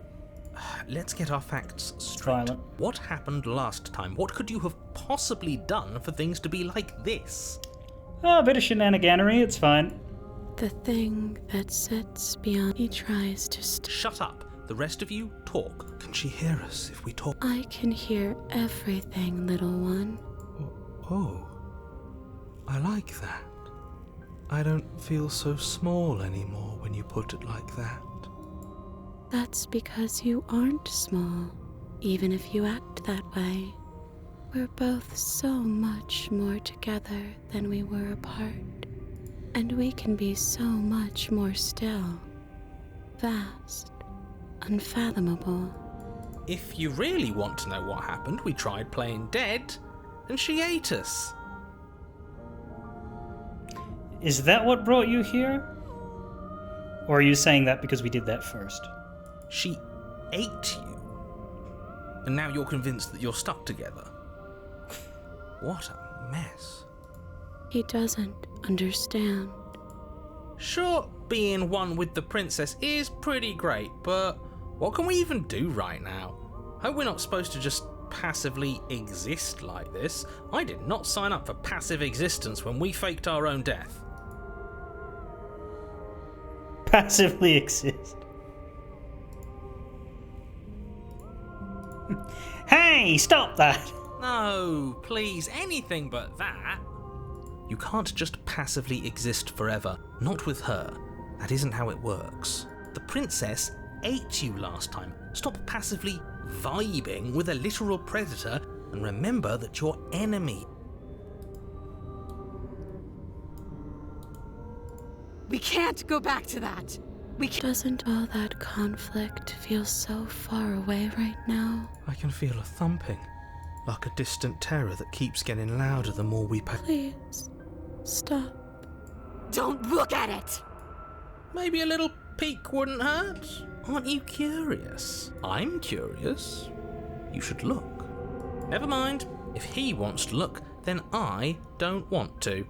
Let's get our facts straight. Violent. What happened last time? What could you have possibly done for things to be like this? Oh, a bit of shenaniganery, it's fine. The thing that sits beyond. He tries to Shut up. The rest of you, talk. Can she hear us if we talk? I can hear everything, little one. Oh, I like that. I don't feel so small anymore when you put it like that. That's because you aren't small, even if you act that way. We're both so much more together than we were apart. And we can be so much more still. Vast. Unfathomable. If you really want to know what happened, we tried playing dead, and she ate us. Is that what brought you here? Or are you saying that because we did that first? She ate you. And now you're convinced that you're stuck together. What a mess. He doesn't understand. Sure, being one with the princess is pretty great, but what can we even do right now? Hope we're not supposed to just passively exist like this. I did not sign up for passive existence when we faked our own death. Passively exist. Hey, stop that! No, please, anything but that. You can't just passively exist forever. Not with her. That isn't how it works. The princess ate you last time. Stop passively vibing with a literal predator and remember that your enemy. We can't go back to that. Doesn't all that conflict feel so far away right now? I can feel a thumping, like a distant terror that keeps getting louder the more we pay. Please, stop. Don't look at it! Maybe a little peek wouldn't hurt. Aren't you curious? I'm curious. You should look. Never mind. If he wants to look, then I don't want to.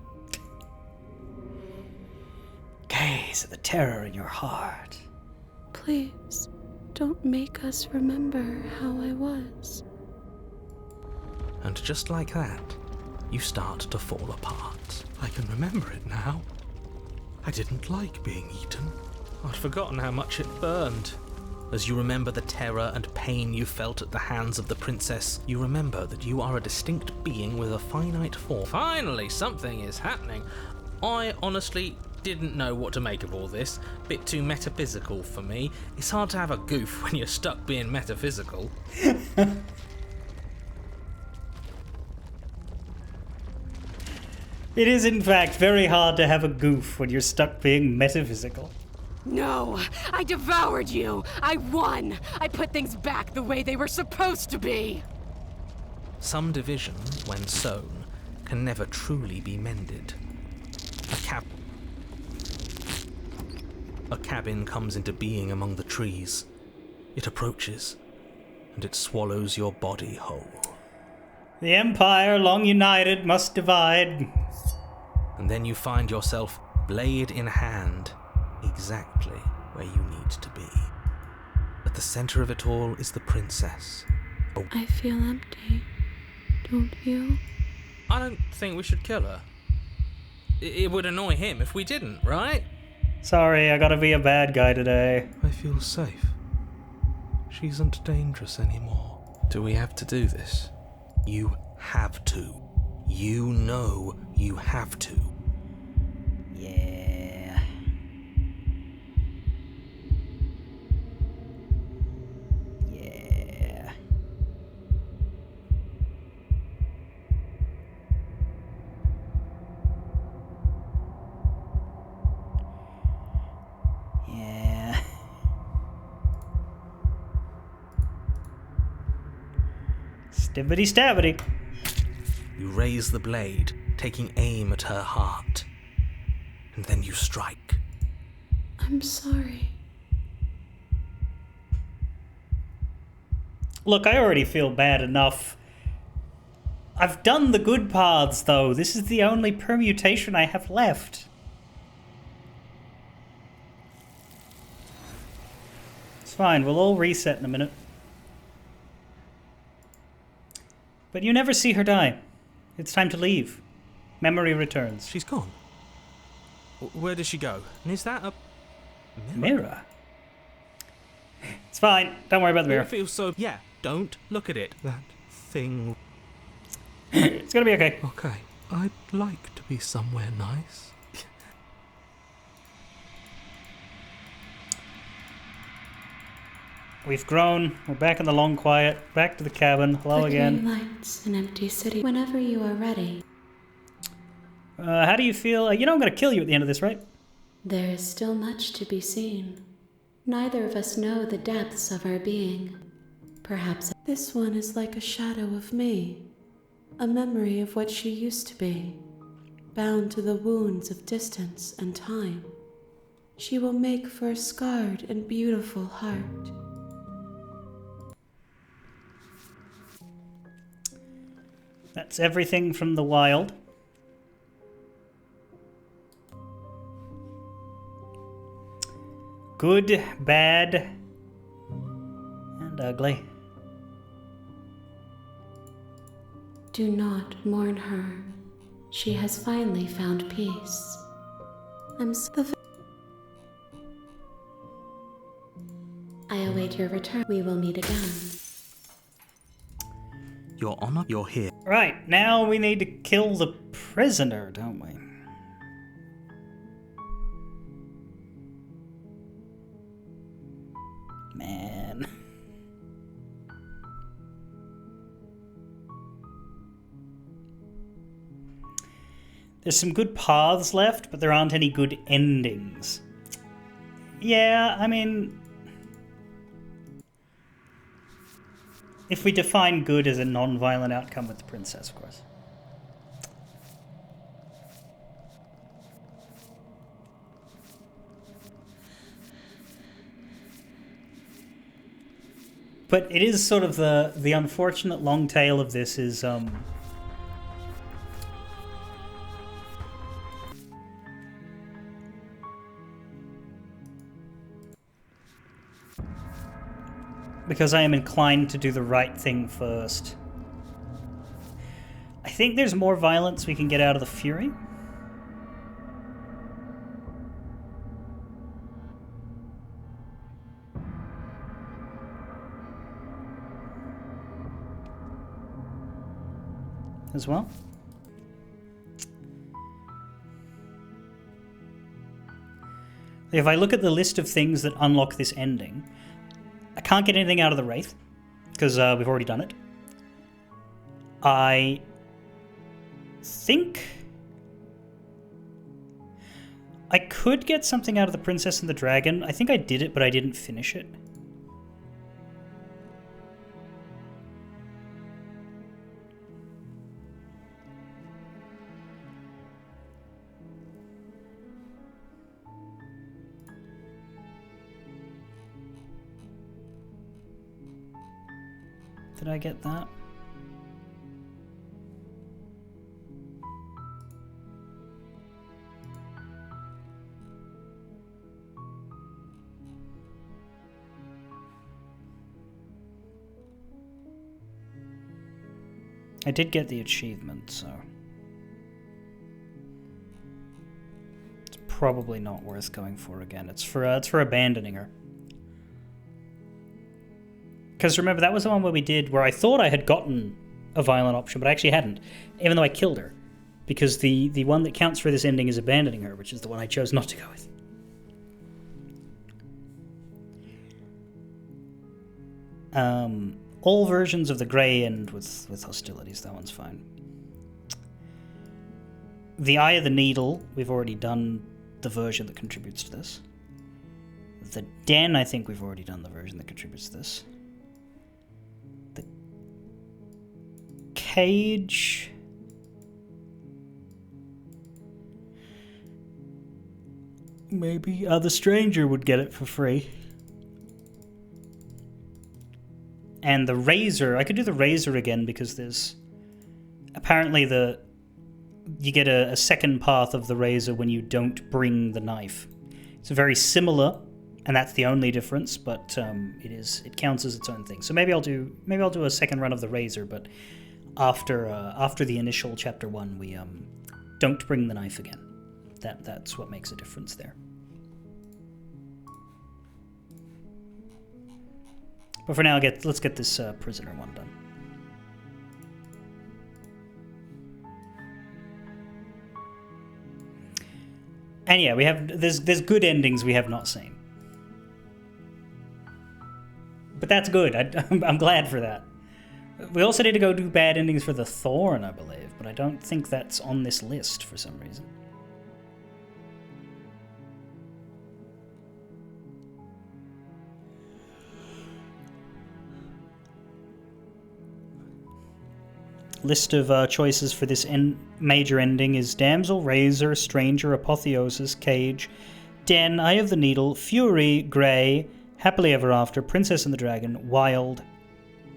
Gaze at the terror in your heart. Please, don't make us remember how I was. And just like that, you start to fall apart. I can remember it now. I didn't like being eaten. I'd forgotten how much it burned. As you remember the terror and pain you felt at the hands of the princess, you remember that you are a distinct being with a finite form. Finally, something is happening. I honestly didn't know what to make of all this. Bit too metaphysical for me. It's hard to have a goof when you're stuck being metaphysical. It is, in fact, very hard to have a goof when you're stuck being metaphysical. No, I devoured you. I won. I put things back the way they were supposed to be. Some division, when sown, can never truly be mended. A cabin comes into being among the trees. It approaches, and it swallows your body whole. The Empire, long united, must divide. And then you find yourself, blade in hand, exactly where you need to be. At the center of it all is the princess. I feel empty, don't you? I don't think we should kill her. It would annoy him if we didn't, right? Sorry, I gotta be a bad guy today. I feel safe. She isn't dangerous anymore. Do we have to do this? You have to. You know you have to. Yeah. Yeah. Yeah. Stibbity stabbity. You raise the blade, taking aim at her heart. And then you strike. I'm sorry. Look, I already feel bad enough. I've done the good paths, though. This is the only permutation I have left. It's fine, we'll all reset in a minute. But you never see her die. It's time to leave. Memory returns. She's gone. Where does she go? And is that a Mirror? It's fine. Don't worry about the mirror. It feels so... Yeah, don't look at it. That thing... It's gonna be okay. Okay, I'd like to be somewhere nice. We've grown. We're back in the long quiet. Back to the cabin. Hello Flickering again. lights, an empty city. Whenever you are ready, How do you feel? You know I'm gonna kill you at the end of this, right? there is still much to be seen. Neither of us know the depths of our being. Perhaps this one is like a shadow of me, a memory of what she used to be, bound to the wounds of distance and time. She will make for a scarred and beautiful heart. That's everything from the wild. Good, bad, and ugly. Do not mourn her. She has finally found peace. I await your return. We will meet again. Your Honor, you're here. Right, now we need to kill the prisoner, don't we? Man. There's some good paths left, but there aren't any good endings. Yeah, I mean... if we define good as a non-violent outcome with the princess, of course. But it is sort of the unfortunate long tail of this is because I am inclined to do the right thing first. I think there's more violence we can get out of the Fury. As well. If I look at the list of things that unlock this ending, I can't get anything out of the Wraith, because we've already done it. I think I could get something out of the Princess and the Dragon. I think I did it, but I didn't finish it. Did I get that? I did get the achievement, so it's probably not worth going for again. It's for abandoning her. Because remember, that was the one where I thought I had gotten a violent option, but I actually hadn't, even though I killed her. Because the one that counts for this ending is abandoning her, which is the one I chose not to go with. All versions of the Grey end with hostilities, that one's fine. The Eye of the Needle, we've already done the version that contributes to this. The Den, I think we've already done the version that contributes to this. The Cage... maybe the Stranger would get it for free. And the Razor, I could do the Razor again because there's... apparently you get a second path of the Razor when you don't bring the knife. It's very similar, and that's the only difference, but it counts as its own thing. So maybe I'll do a second run of the Razor, but after the initial chapter 1, we don't bring the knife again. That's what makes a difference there. But for now, let's get this prisoner one done. And yeah, there's good endings we have not seen. But that's good. I'm glad for that. We also need to go do bad endings for the Thorn, I believe, but I don't think that's on this list for some reason. List of choices for this major ending is Damsel, Razor, Stranger, Apotheosis, Cage, Den, Eye of the Needle, Fury, Grey, Happily Ever After, Princess and the Dragon, Wild,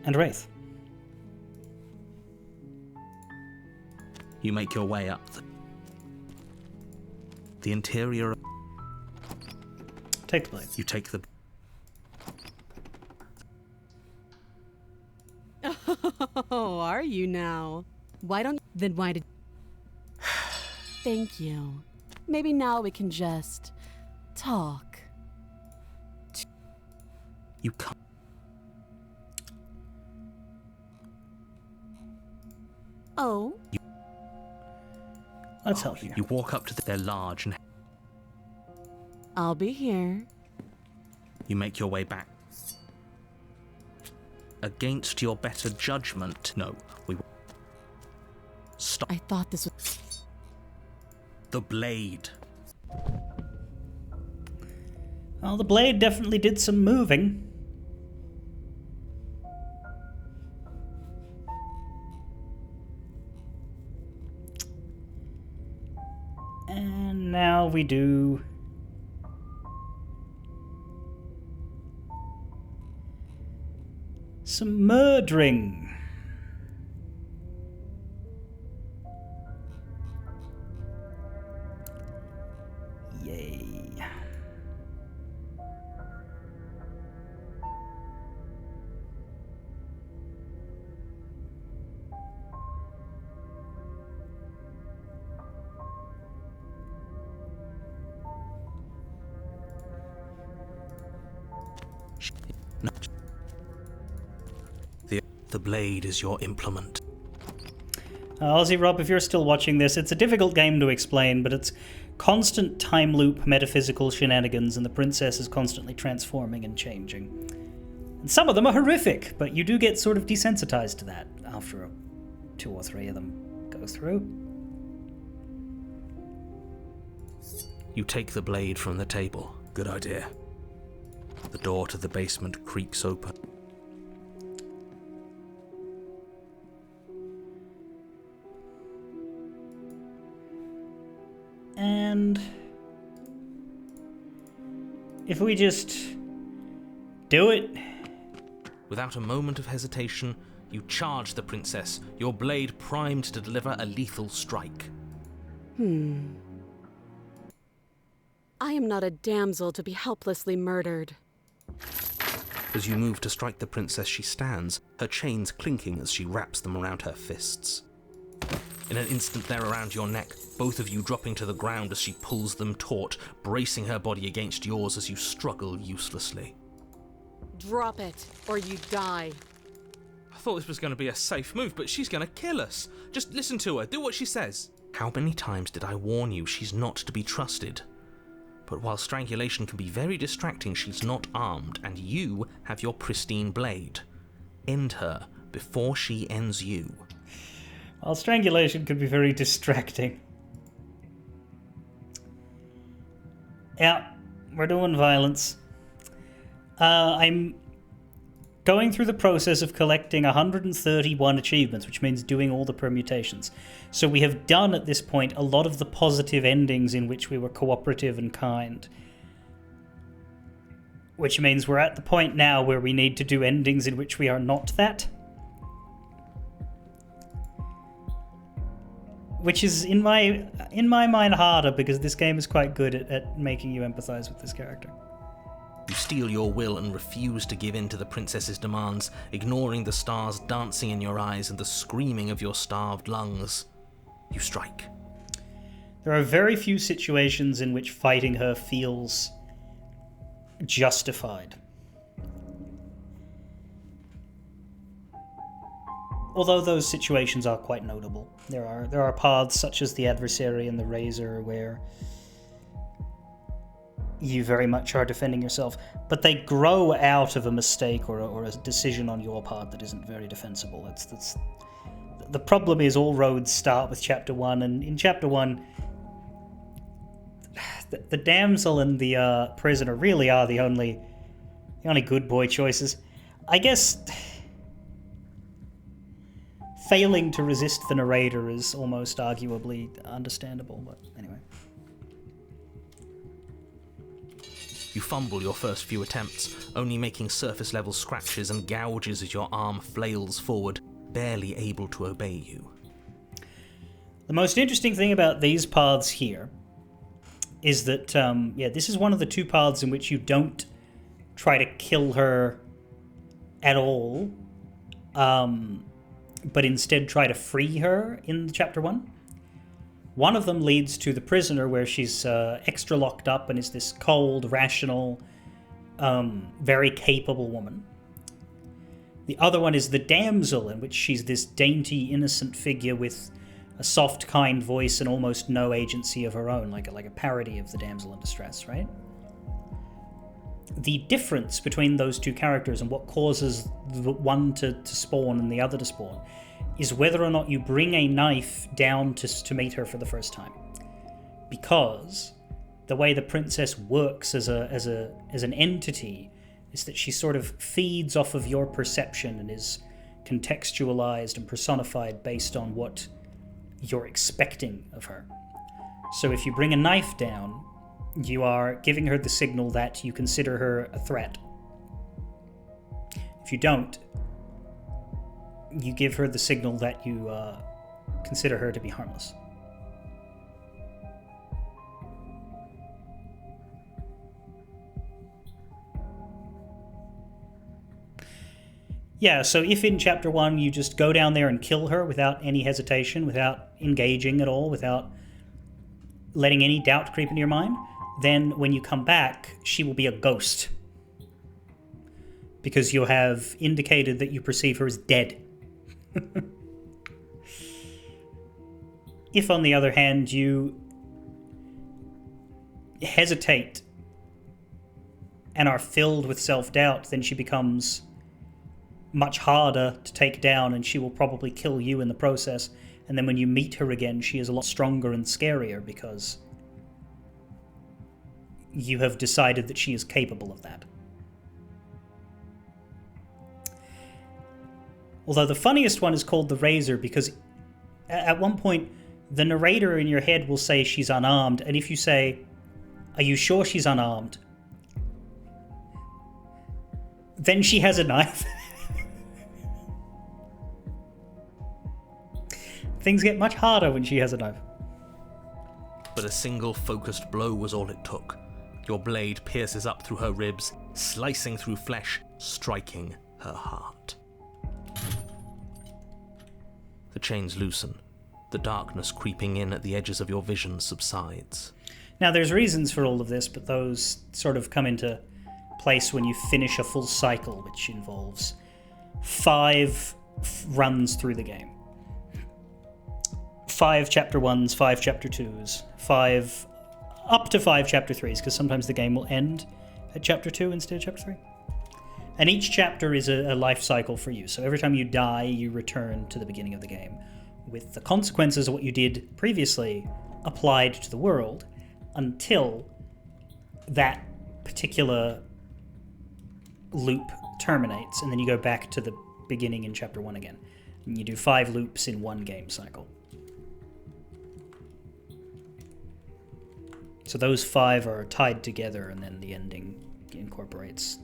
and Wraith. You make your way up the interior. Take the blade. You take the... Oh, are you now? Why did... Thank you. Maybe now we can just... talk. You can't... Oh? Let's help you. You walk up to they're large and... I'll be here. You make your way back. Against your better judgment. No, we... Stop. I thought this was... The blade. Well, the blade definitely did some moving. And now we do... some murdering. Yay. No. The blade is your implement. Aussie Rob, if you're still watching this, it's a difficult game to explain, but it's constant time loop metaphysical shenanigans, and the princess is constantly transforming and changing. And some of them are horrific, but you do get sort of desensitized to that after 2 or 3 of them go through. You take the blade from the table. Good idea. The door to the basement creaks open. And if we just do it... Without a moment of hesitation, you charge the princess, your blade primed to deliver a lethal strike. I am not a damsel to be helplessly murdered. As you move to strike the princess, she stands, her chains clinking as she wraps them around her fists. In an instant they're around your neck, both of you dropping to the ground as she pulls them taut, bracing her body against yours as you struggle uselessly. Drop it, or you die. I thought this was going to be a safe move, but she's going to kill us. Just listen to her, do what she says. How many times did I warn you she's not to be trusted? But while strangulation can be very distracting, she's not armed, and you have your pristine blade. End her before she ends you. While strangulation can be very distracting. Yeah, we're doing violence. I'm going through the process of collecting 131 achievements, which means doing all the permutations. So we have done at this point a lot of the positive endings in which we were cooperative and kind. Which means we're at the point now where we need to do endings in which we are not that. Which is, in my mind, harder, because this game is quite good at making you empathize with this character. You steel your will and refuse to give in to the princess's demands, ignoring the stars dancing in your eyes and the screaming of your starved lungs. You strike. There are very few situations in which fighting her feels justified. Although those situations are quite notable. There are paths such as the adversary and the razor where you very much are defending yourself, but they grow out of a mistake or a decision on your part that isn't very defensible. That's the problem. Is all roads start with Chapter 1, and in Chapter 1, the damsel and the prisoner really are the only good boy choices. I guess failing to resist the narrator is almost arguably understandable, but anyway. You fumble your first few attempts, only making surface-level scratches and gouges as your arm flails forward, barely able to obey you. The most interesting thing about these paths here is that, this is one of the two paths in which you don't try to kill her at all, but instead try to free her in Chapter 1. One of them leads to the prisoner, where she's extra locked up and is this cold, rational, very capable woman. The other one is the damsel, in which she's this dainty, innocent figure with a soft, kind voice and almost no agency of her own, like a parody of the damsel in distress, right? The difference between those two characters and what causes the one to spawn and the other to spawn is whether or not you bring a knife down to meet her for the first time. Because the way the princess works as an entity is that she sort of feeds off of your perception and is contextualized and personified based on what you're expecting of her. So if you bring a knife down, you are giving her the signal that you consider her a threat. If you don't, you give her the signal that you consider her to be harmless. Yeah, so if in Chapter 1 you just go down there and kill her without any hesitation, without engaging at all, without letting any doubt creep into your mind, then when you come back, she will be a ghost. Because you'll have indicated that you perceive her as dead. If, on the other hand, you hesitate and are filled with self-doubt, then she becomes much harder to take down, and she will probably kill you in the process. And then when you meet her again, she is a lot stronger and scarier because you have decided that she is capable of that. Although the funniest one is called the Razor, because at one point the narrator in your head will say she's unarmed, and if you say, "Are you sure she's unarmed?" then she has a knife. Things get much harder when she has a knife. But a single focused blow was all it took. Your blade pierces up through her ribs, slicing through flesh, striking her heart. The chains loosen, The darkness creeping in at the edges of your vision subsides. Now, there's reasons for all of this, but those sort of come into place when you finish a full cycle, which involves 5 runs through the game. 5 chapter 1s, 5 chapter 2s, 5 up to 5 chapter 3s, because sometimes the game will end at chapter 2 instead of chapter 3. And each chapter is a life cycle for you, so every time you die, you return to the beginning of the game, with the consequences of what you did previously applied to the world until that particular loop terminates, and then you go back to the beginning in chapter 1 again. And you do 5 loops in one game cycle. So those 5 are tied together, and then the ending incorporates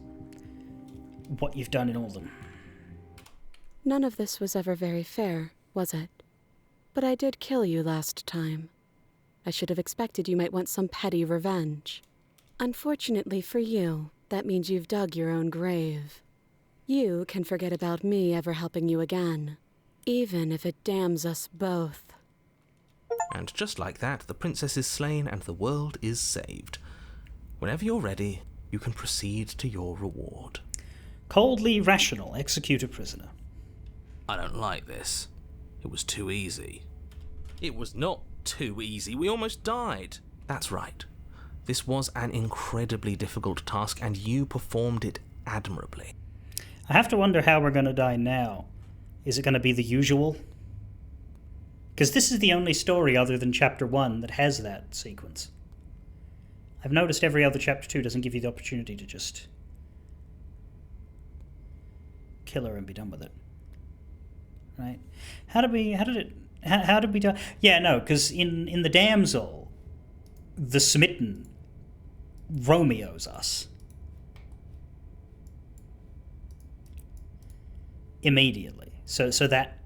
what you've done in all of them. None of this was ever very fair, was it? But I did kill you last time. I should have expected you might want some petty revenge. Unfortunately for you, that means you've dug your own grave. You can forget about me ever helping you again, even if it damns us both. And just like that, the princess is slain and the world is saved. Whenever you're ready, you can proceed to your reward. Coldly rational, execute a prisoner. I don't like this. It was too easy. It was not too easy. We almost died. That's right. This was an incredibly difficult task, and you performed it admirably. I have to wonder how we're going to die now. Is it going to be the usual? Because this is the only story other than chapter 1 that has that sequence. I've noticed every other chapter 2 doesn't give you the opportunity to just kill her and be done with it. Right? How did we die? Yeah, no, because in the damsel, the smitten Romeo's us immediately. So that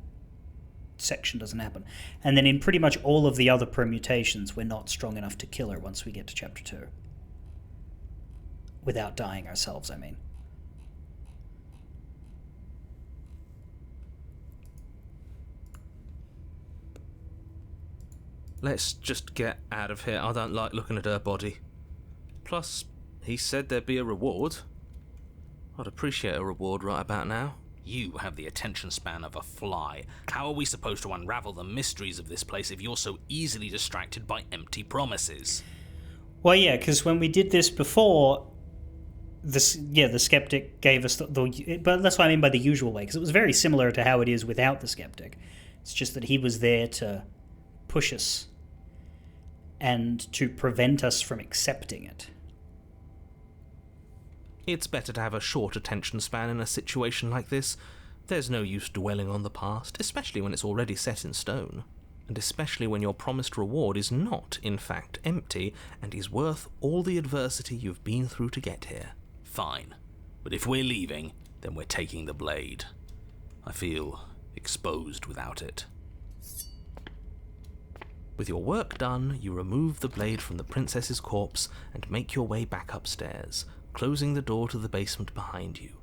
section doesn't happen. And then in pretty much all of the other permutations, we're not strong enough to kill her once we get to chapter 2. Without dying ourselves, I mean. Let's just get out of here. I don't like looking at her body. Plus, he said there'd be a reward. I'd appreciate a reward right about now. You have the attention span of a fly. How are we supposed to unravel the mysteries of this place if you're so easily distracted by empty promises? Well, yeah, because when we did this before, the skeptic gave us but that's what I mean by the usual way, because it was very similar to how it is without the skeptic. It's just that he was there to push us and to prevent us from accepting it. It's better to have a short attention span in a situation like this. There's no use dwelling on the past, especially when it's already set in stone. And especially when your promised reward is not, in fact, empty, and is worth all the adversity you've been through to get here. Fine. But if we're leaving, then we're taking the blade. I feel exposed without it. With your work done, you remove the blade from the princess's corpse and make your way back upstairs, closing the door to the basement behind you.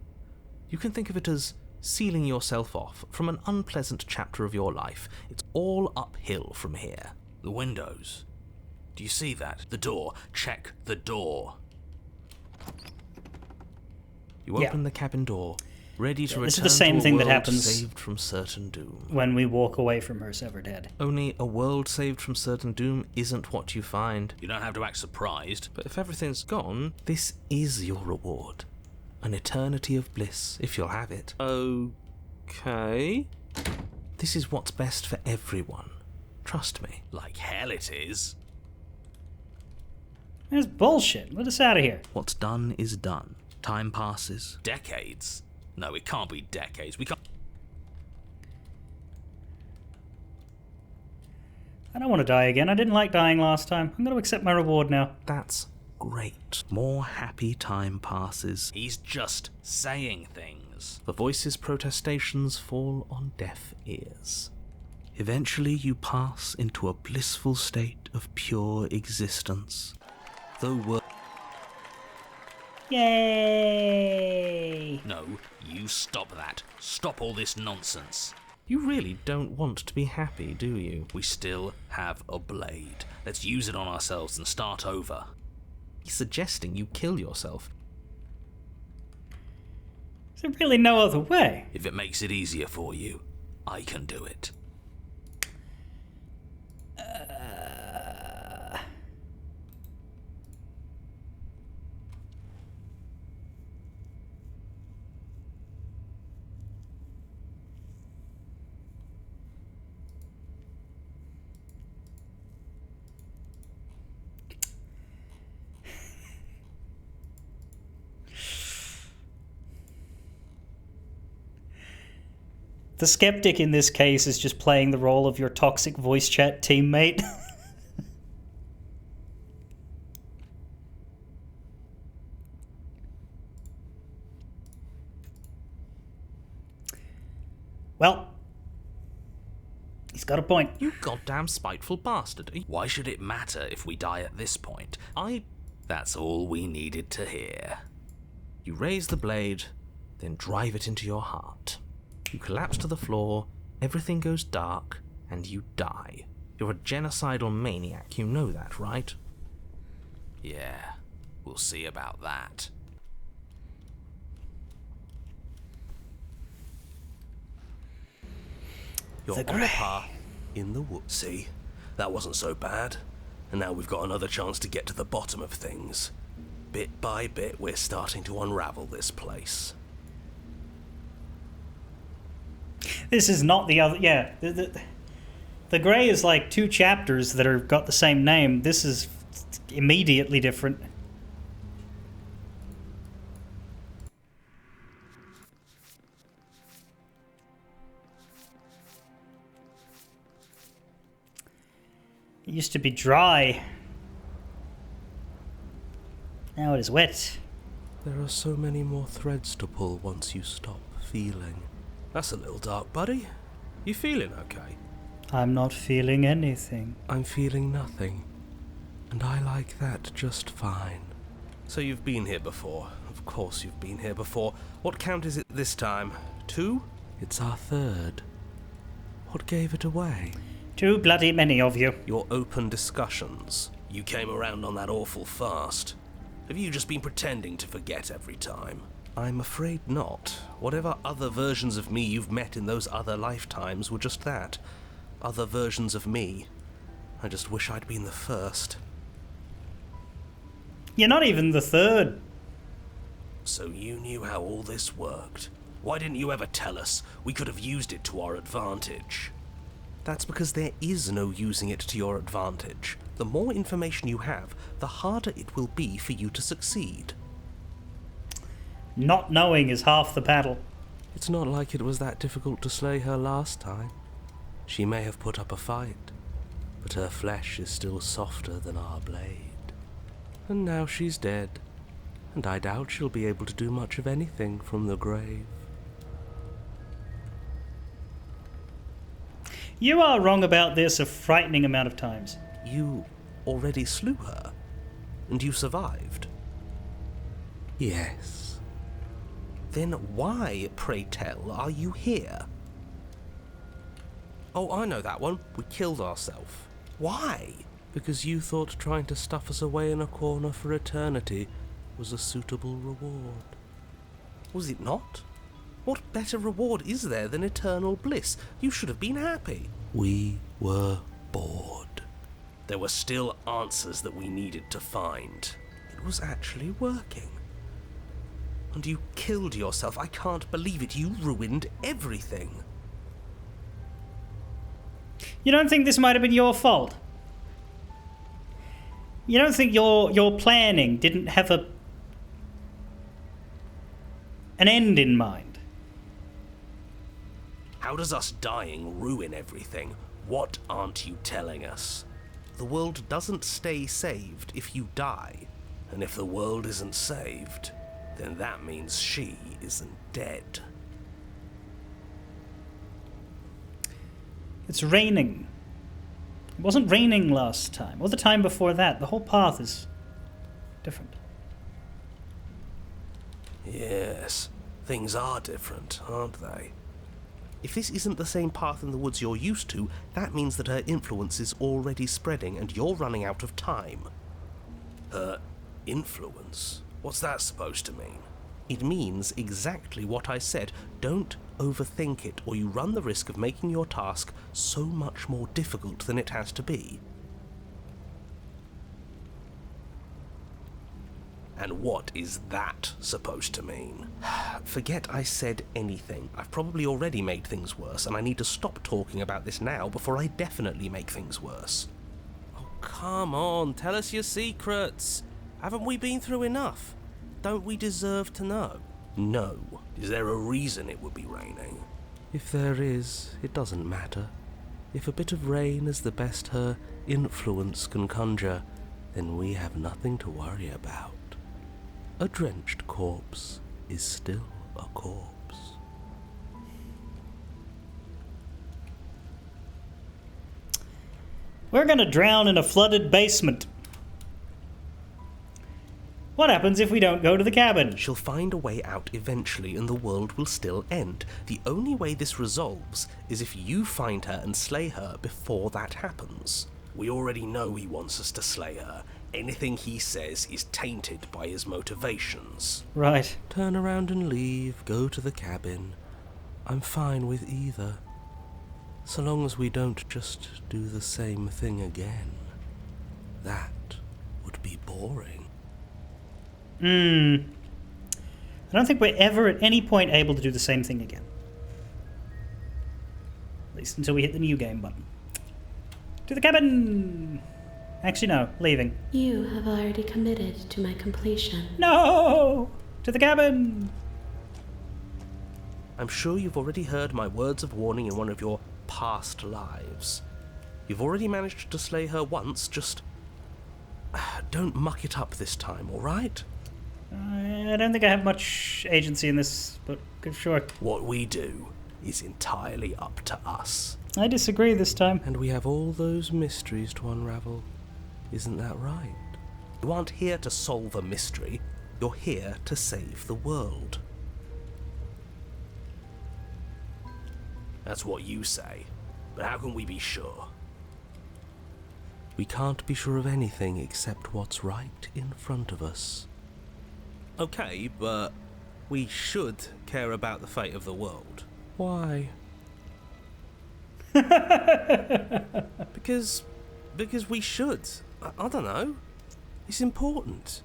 You can think of it as sealing yourself off from an unpleasant chapter of your life. It's all uphill from here. The windows. Do you see that? The door. Check the door. You open the cabin door, ready to return this is the same to a thing that world happens saved from certain doom. when we walk away from her severed head. Only a world saved from certain doom isn't what you find. You don't have to act surprised. But if everything's gone, this is your reward. An eternity of bliss, if you'll have it. Okay. This is what's best for everyone. Trust me. Like hell it is. That's bullshit. Let us out of here. What's done is done. Time passes. Decades? No, it can't be decades. We can't. I don't want to die again. I didn't like dying last time. I'm going to accept my reward now. That's great. More happy time passes. He's just saying things. The voices' protestations fall on deaf ears. Eventually you pass into a blissful state of pure existence. Though Yay! No, you stop that. Stop all this nonsense. You really don't want to be happy, do you? We still have a blade. Let's use it on ourselves and start over. He's suggesting you kill yourself. Is there really no other way? If it makes it easier for you, I can do it. The skeptic in this case is just playing the role of your toxic voice chat teammate. Well, he's got a point. You goddamn spiteful bastard. Why should it matter if we die at this point? That's all we needed to hear. You raise the blade, then drive it into your heart. You collapse to the floor, everything goes dark, and you die. You're a genocidal maniac, you know that, right? Yeah, we'll see about that. You're The on a grey. path in the woods. See, that wasn't so bad. And now we've got another chance to get to the bottom of things. Bit by bit, we're starting to unravel this place. This is not the other. Yeah, the Grey is like 2 chapters that are got the same name. This is immediately different. It used to be dry. Now it is wet. There are so many more threads to pull once you stop feeling. That's a little dark, buddy. You feeling okay? I'm not feeling anything. I'm feeling nothing. And I like that just fine. So you've been here before. Of course you've been here before. What count is it this time? 2? It's our 3rd. What gave it away? Too bloody many of you. Your open discussions. You came around on that awful fast. Have you just been pretending to forget every time? I'm afraid not. Whatever other versions of me you've met in those other lifetimes were just that. Other versions of me. I just wish I'd been the first. You're not even the 3rd. So you knew how all this worked. Why didn't you ever tell us? We could have used it to our advantage. That's because there is no using it to your advantage. The more information you have, the harder it will be for you to succeed. Not knowing is half the battle. It's not like it was that difficult to slay her last time. She may have put up a fight, but her flesh is still softer than our blade. And now she's dead, and I doubt she'll be able to do much of anything from the grave. You are wrong about this a frightening amount of times. You already slew her, and you survived? Yes. Then why, pray tell, are you here? Oh, I know that one. We killed ourselves. Why? Because you thought trying to stuff us away in a corner for eternity was a suitable reward. Was it not? What better reward is there than eternal bliss? You should have been happy. We were bored. There were still answers that we needed to find. It was actually working. And you killed yourself. I can't believe it. You ruined everything. You don't think this might have been your fault? You don't think your planning didn't have an end in mind? How does us dying ruin everything? What aren't you telling us? The world doesn't stay saved if you die. And if the world isn't saved, then that means she isn't dead. It's raining. It wasn't raining last time, or the time before that. The whole path is different. Yes, things are different, aren't they? If this isn't the same path in the woods you're used to, that means that her influence is already spreading and you're running out of time. Her influence? What's that supposed to mean? It means exactly what I said. Don't overthink it, or you run the risk of making your task so much more difficult than it has to be. And what is that supposed to mean? Forget I said anything. I've probably already made things worse, and I need to stop talking about this now before I definitely make things worse. Oh, come on, tell us your secrets. Haven't we been through enough? Don't we deserve to know? No. Is there a reason it would be raining? If there is, it doesn't matter. If a bit of rain is the best her influence can conjure, then we have nothing to worry about. A drenched corpse is still a corpse. We're gonna drown in a flooded basement. What happens if we don't go to the cabin? She'll find a way out eventually and the world will still end. The only way this resolves is if you find her and slay her before that happens. We already know he wants us to slay her. Anything he says is tainted by his motivations. Right. Turn around and leave, go to the cabin. I'm fine with either. So long as we don't just do the same thing again. That would be boring. I don't think we're ever at any point able to do the same thing again. At least until we hit the new game button. To the cabin! Actually, no. Leaving. You have already committed to my completion. No! To the cabin! I'm sure you've already heard my words of warning in one of your past lives. You've already managed to slay her once, just don't muck it up this time, alright? I don't think I have much agency in this, but sure. What we do is entirely up to us. I disagree this time. And we have all those mysteries to unravel. Isn't that right? You aren't here to solve a mystery. You're here to save the world. That's what you say. But how can we be sure? We can't be sure of anything except what's right in front of us. Okay, but we should care about the fate of the world. Why? Because we should. I don't know. It's important.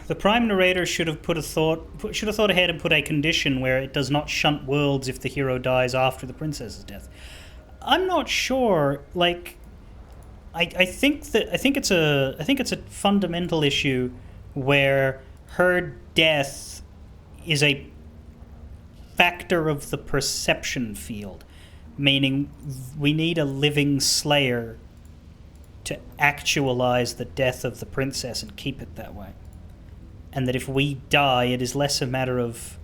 The Prime Narrator should have thought ahead and put a condition where it does not shunt worlds if the hero dies after the princess's death. I'm not sure. Like, I think it's a fundamental issue where her death is a factor of the perception field, meaning we need a living slayer to actualize the death of the princess and keep it that way. And that if we die, it is less a matter of...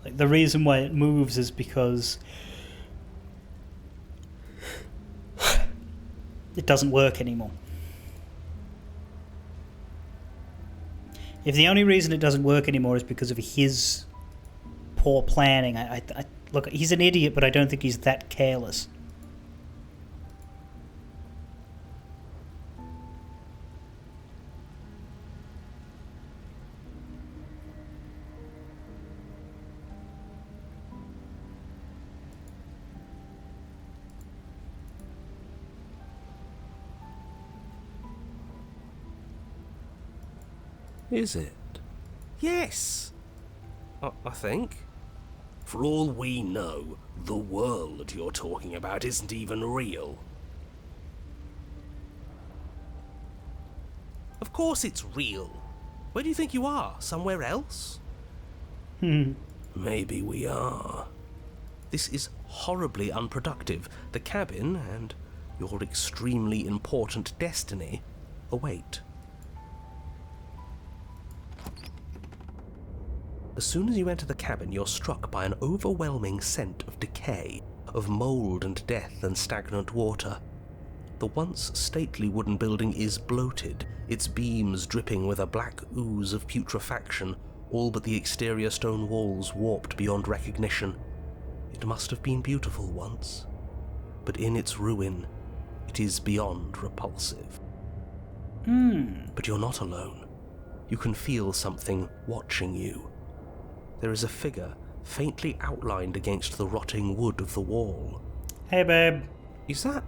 Like, the reason why it moves is because it doesn't work anymore. If the only reason it doesn't work anymore is because of his poor planning, look, he's an idiot, but I don't think he's that careless. Is it? Yes! I think. For all we know, the world you're talking about isn't even real. Of course it's real. Where do you think you are? Somewhere else? Maybe we are. This is horribly unproductive. The cabin and your extremely important destiny await. As soon as you enter the cabin, you're struck by an overwhelming scent of decay, of mold and death and stagnant water. The once stately wooden building is bloated, its beams dripping with a black ooze of putrefaction, all but the exterior stone walls warped beyond recognition. It must have been beautiful once, but in its ruin, it is beyond repulsive. But you're not alone. You can feel something watching you. There is a figure faintly outlined against the rotting wood of the wall. Hey, babe. Is that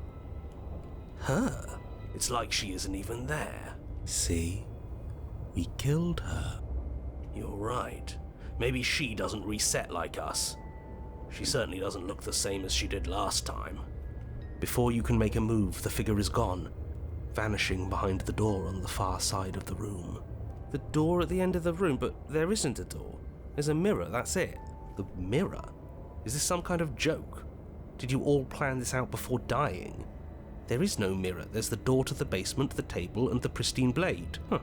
her? It's like she isn't even there. See? We killed her. You're right. Maybe she doesn't reset like us. She certainly doesn't look the same as she did last time. Before you can make a move, the figure is gone, vanishing behind the door on the far side of the room. The door at the end of the room? But there isn't a door. There's a mirror, that's it. The mirror? Is this some kind of joke? Did you all plan this out before dying? There is no mirror. There's the door to the basement, the table, and the pristine blade. Huh.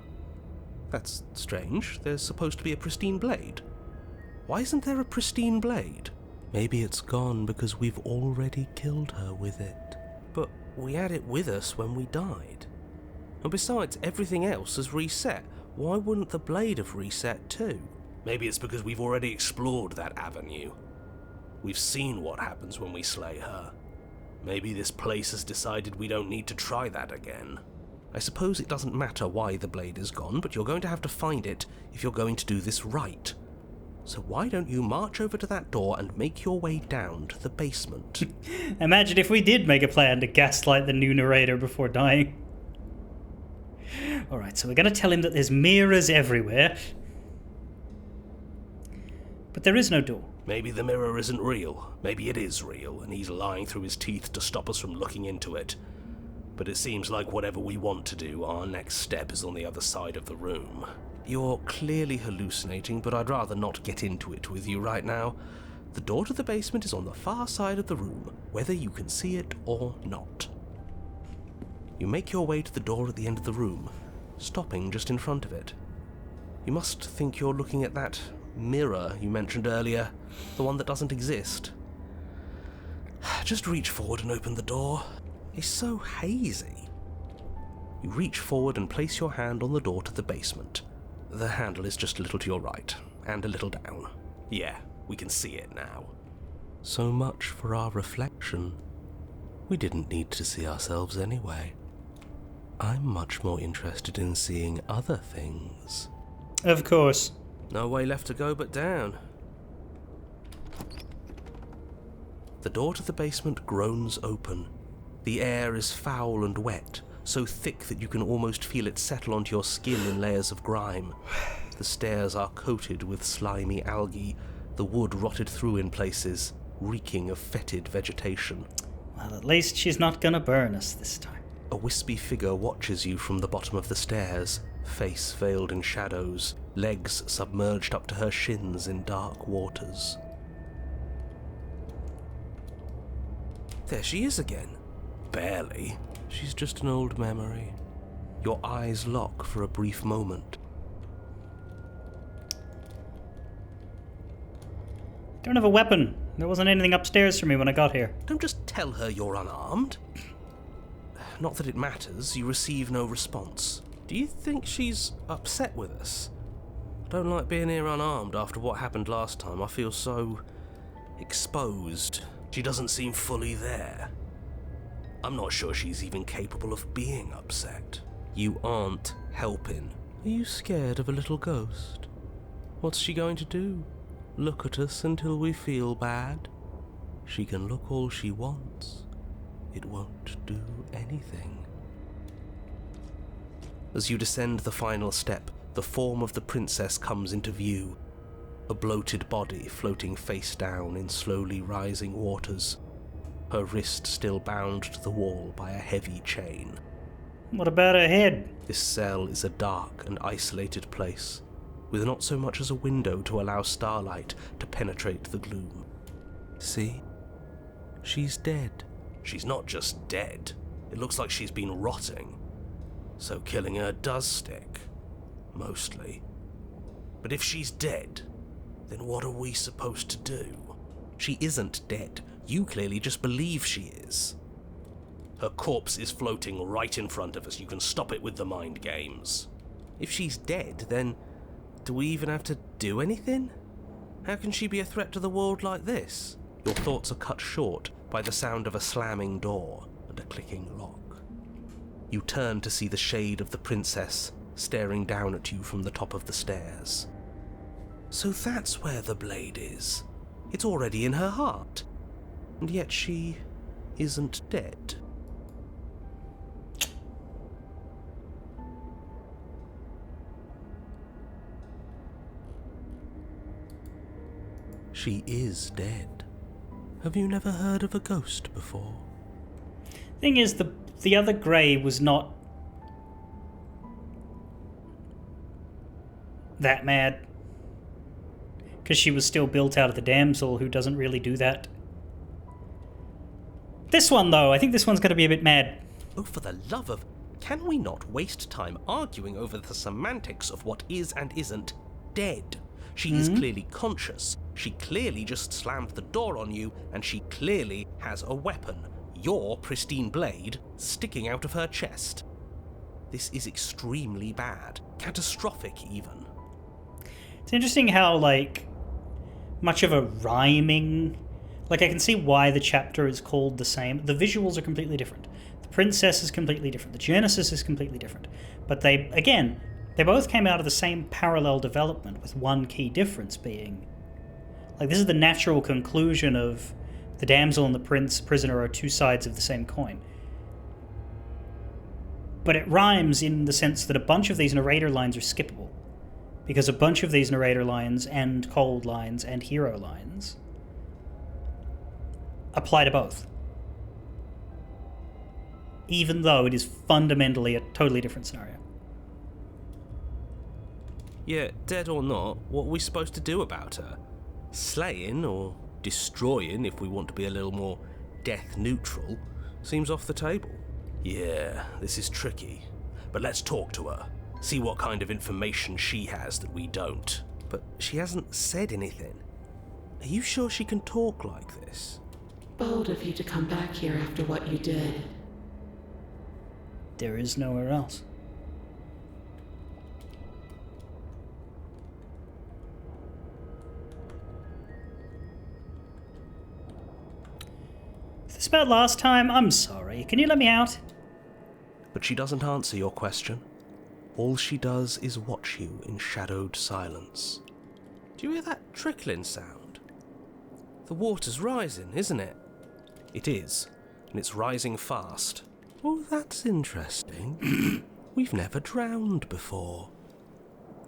That's strange. There's supposed to be a pristine blade. Why isn't there a pristine blade? Maybe it's gone because we've already killed her with it. But we had it with us when we died. And besides, everything else has reset. Why wouldn't the blade have reset too? Maybe it's because we've already explored that avenue. We've seen what happens when we slay her. Maybe this place has decided we don't need to try that again. I suppose it doesn't matter why the blade is gone, but you're going to have to find it if you're going to do this right. So why don't you march over to that door and make your way down to the basement? Imagine if we did make a plan to gaslight the new narrator before dying. Alright, so we're going to tell him that there's mirrors everywhere. But there is no door. Maybe the mirror isn't real. Maybe it is real, and he's lying through his teeth to stop us from looking into it. But it seems like whatever we want to do, our next step is on the other side of the room. You're clearly hallucinating, but I'd rather not get into it with you right now. The door to the basement is on the far side of the room, whether you can see it or not. You make your way to the door at the end of the room, stopping just in front of it. You must think you're looking at that mirror you mentioned earlier, the one that doesn't exist. Just reach forward and open the door. It's so hazy. You reach forward and place your hand on the door to the basement. The handle is just a little to your right, and a little down. Yeah, we can see it now. So much for our reflection. We didn't need to see ourselves anyway. I'm much more interested in seeing other things. Of course. No way left to go but down. The door to the basement groans open. The air is foul and wet, so thick that you can almost feel it settle onto your skin in layers of grime. The stairs are coated with slimy algae, the wood rotted through in places, reeking of fetid vegetation. Well, at least she's not gonna burn us this time. A wispy figure watches you from the bottom of the stairs, face veiled in shadows, legs submerged up to her shins in dark waters. There she is again. Barely. She's just an old memory. Your eyes lock for a brief moment. Don't have a weapon. There wasn't anything upstairs for me when I got here. Don't just tell her you're unarmed. Not that it matters, you receive no response. Do you think she's upset with us? I don't like being here unarmed after what happened last time. I feel so exposed. She doesn't seem fully there. I'm not sure she's even capable of being upset. You aren't helping. Are you scared of a little ghost? What's she going to do? Look at us until we feel bad? She can look all she wants. It won't do anything. As you descend the final step, the form of the princess comes into view. A bloated body floating face down in slowly rising waters. Her wrist still bound to the wall by a heavy chain. What about her head? This cell is a dark and isolated place, with not so much as a window to allow starlight to penetrate the gloom. See? She's dead. She's not just dead. It looks like she's been rotting. So killing her does stick. Mostly. But if she's dead, then what are we supposed to do? She isn't dead. You clearly just believe she is. Her corpse is floating right in front of us. You can stop it with the mind games. If she's dead, then do we even have to do anything? How can she be a threat to the world like this? Your thoughts are cut short by the sound of a slamming door and a clicking lock. You turn to see the shade of the princess staring down at you from the top of the stairs. So that's where the blade is. It's already in her heart. And yet she isn't dead. She is dead. Have you never heard of a ghost before? Thing is, the other Grey was not that mad. Because she was still built out of the damsel, who doesn't really do that. This one, though, I think this one's going to be a bit mad. Oh, for the love of... Can we not waste time arguing over the semantics of what is and isn't dead? She is clearly conscious. She clearly just slammed the door on you, and she clearly has a weapon. Your pristine blade sticking out of her chest. This is extremely bad. Catastrophic, even. It's interesting how, like, much of a rhyming... Like, I can see why the chapter is called the same. The visuals are completely different. The princess is completely different. The Genesis is completely different. But they, again, they both came out of the same parallel development, with one key difference being... Like, this is the natural conclusion of the damsel and the prisoner are two sides of the same coin. But it rhymes in the sense that a bunch of these narrator lines are skippable. Because a bunch of these narrator lines, and cold lines, and hero lines apply to both. Even though it is fundamentally a totally different scenario. Yeah, dead or not, what are we supposed to do about her? Slaying, or destroying, if we want to be a little more death neutral, seems off the table. Yeah, this is tricky. But let's talk to her. See what kind of information she has that we don't. But she hasn't said anything. Are you sure she can talk like this? Bold of you to come back here after what you did. There is nowhere else. Is this about last time? I'm sorry. Can you let me out? But she doesn't answer your question. All she does is watch you in shadowed silence. Do you hear that trickling sound? The water's rising, isn't it? It is, and it's rising fast. Oh, that's interesting. We've never drowned before.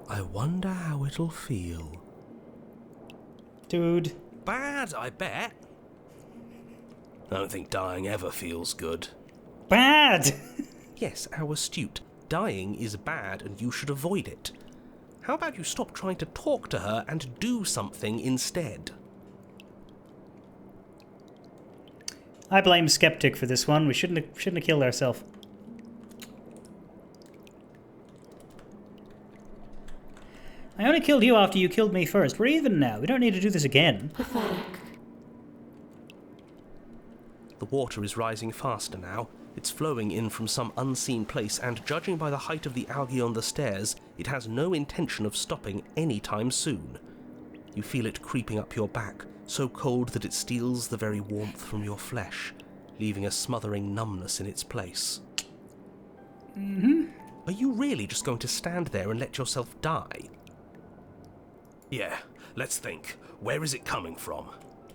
I wonder how it'll feel. Dude. Bad, I bet. I don't think dying ever feels good. Bad! Yes, how astute. Dying is bad and you should avoid it. How about you stop trying to talk to her and do something instead? I blame Skeptic for this one. We shouldn't have killed ourselves. I only killed you after you killed me first. We're even now. We don't need to do this again. Pathetic. The water is rising faster now. It's flowing in from some unseen place, and judging by the height of the algae on the stairs, it has no intention of stopping anytime soon. You feel it creeping up your back, so cold that it steals the very warmth from your flesh, leaving a smothering numbness in its place. Are you really just going to stand there and let yourself die? Yeah, let's think. Where is it coming from?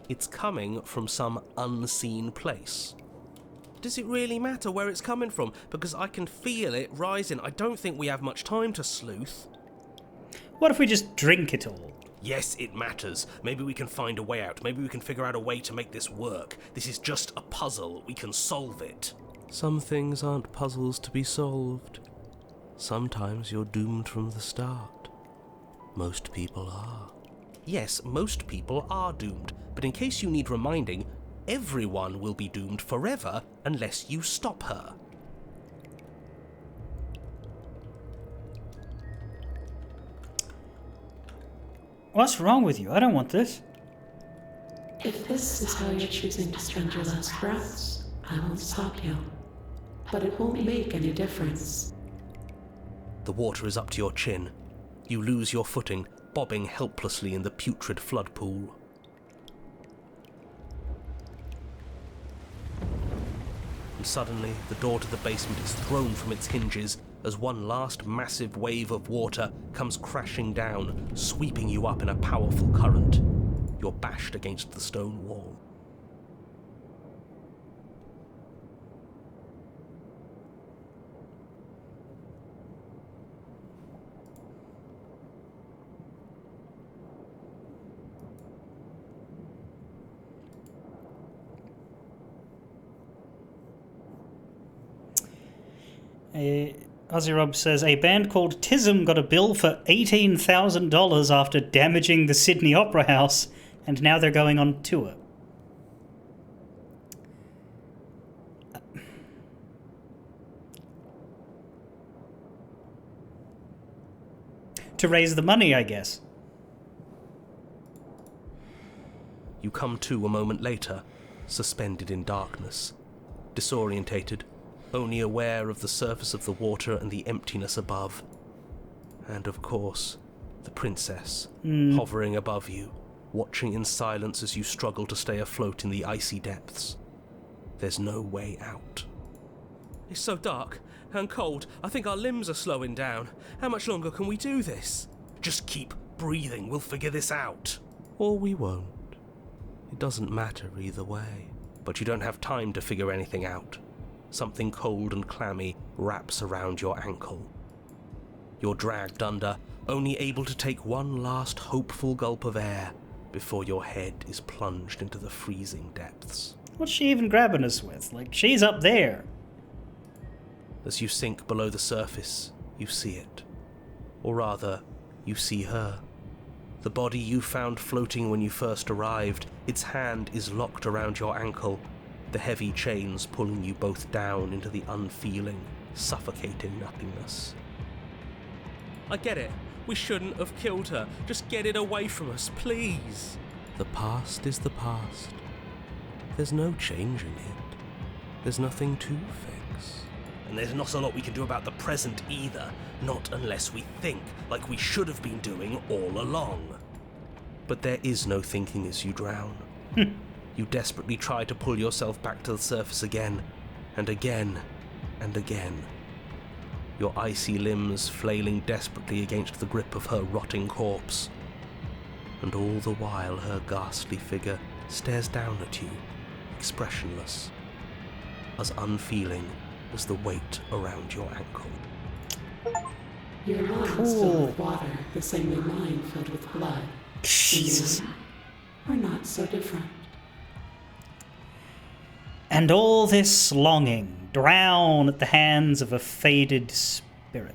It's coming from some unseen place. Does it really matter where it's coming from? Because I can feel it rising. I don't think we have much time to sleuth. What if we just drink it all? Yes, it matters. Maybe we can find a way out. Maybe we can figure out a way to make this work. This is just a puzzle. We can solve it. Some things aren't puzzles to be solved. Sometimes you're doomed from the start. Most people are. Yes, most people are doomed. But in case you need reminding, everyone will be doomed forever unless you stop her. What's wrong with you? I don't want this. If this is how you're choosing to spend your last breaths, I won't stop you. but it won't make any difference. The water is up to your chin. You lose your footing, bobbing helplessly in the putrid flood pool. And suddenly, the door to the basement is thrown from its hinges as one last massive wave of water comes crashing down, sweeping you up in a powerful current. You're bashed against the stone wall. Ozzy Rob says, a band called Tism got a bill for $18,000 after damaging the Sydney Opera House, and now they're going on tour. To raise the money, I guess. You come to a moment later, suspended in darkness, disorientated, only aware of the surface of the water and the emptiness above. And of course, the princess, hovering above you, watching in silence as you struggle to stay afloat in the icy depths. There's no way out. It's so dark and cold, I think our limbs are slowing down. How much longer can we do this? Just keep breathing, we'll figure this out. Or we won't. It doesn't matter either way. But you don't have time to figure anything out. Something cold and clammy wraps around your ankle. You're dragged under, only able to take one last hopeful gulp of air before your head is plunged into the freezing depths. What's she even grabbing us with? Like, she's up there. As you sink below the surface, you see it. Or rather, you see her. The body you found floating when you first arrived, its hand is locked around your ankle, the heavy chains pulling you both down into the unfeeling, suffocating nothingness. I get it. We shouldn't have killed her. Just get it away from us, please. The past is the past. There's no changing it. There's nothing to fix. And there's not a lot we can do about the present either, not unless we think like we should have been doing all along. But there is no thinking as you drown. You desperately try to pull yourself back to the surface again, and again, and again. Your icy limbs flailing desperately against the grip of her rotting corpse. And all the while her ghastly figure stares down at you, expressionless, as unfeeling as the weight around your ankle. Your lungs filled with water, the same way mine filled with blood. Jesus. And you and I are not so different. And all this longing, drown at the hands of a faded spirit.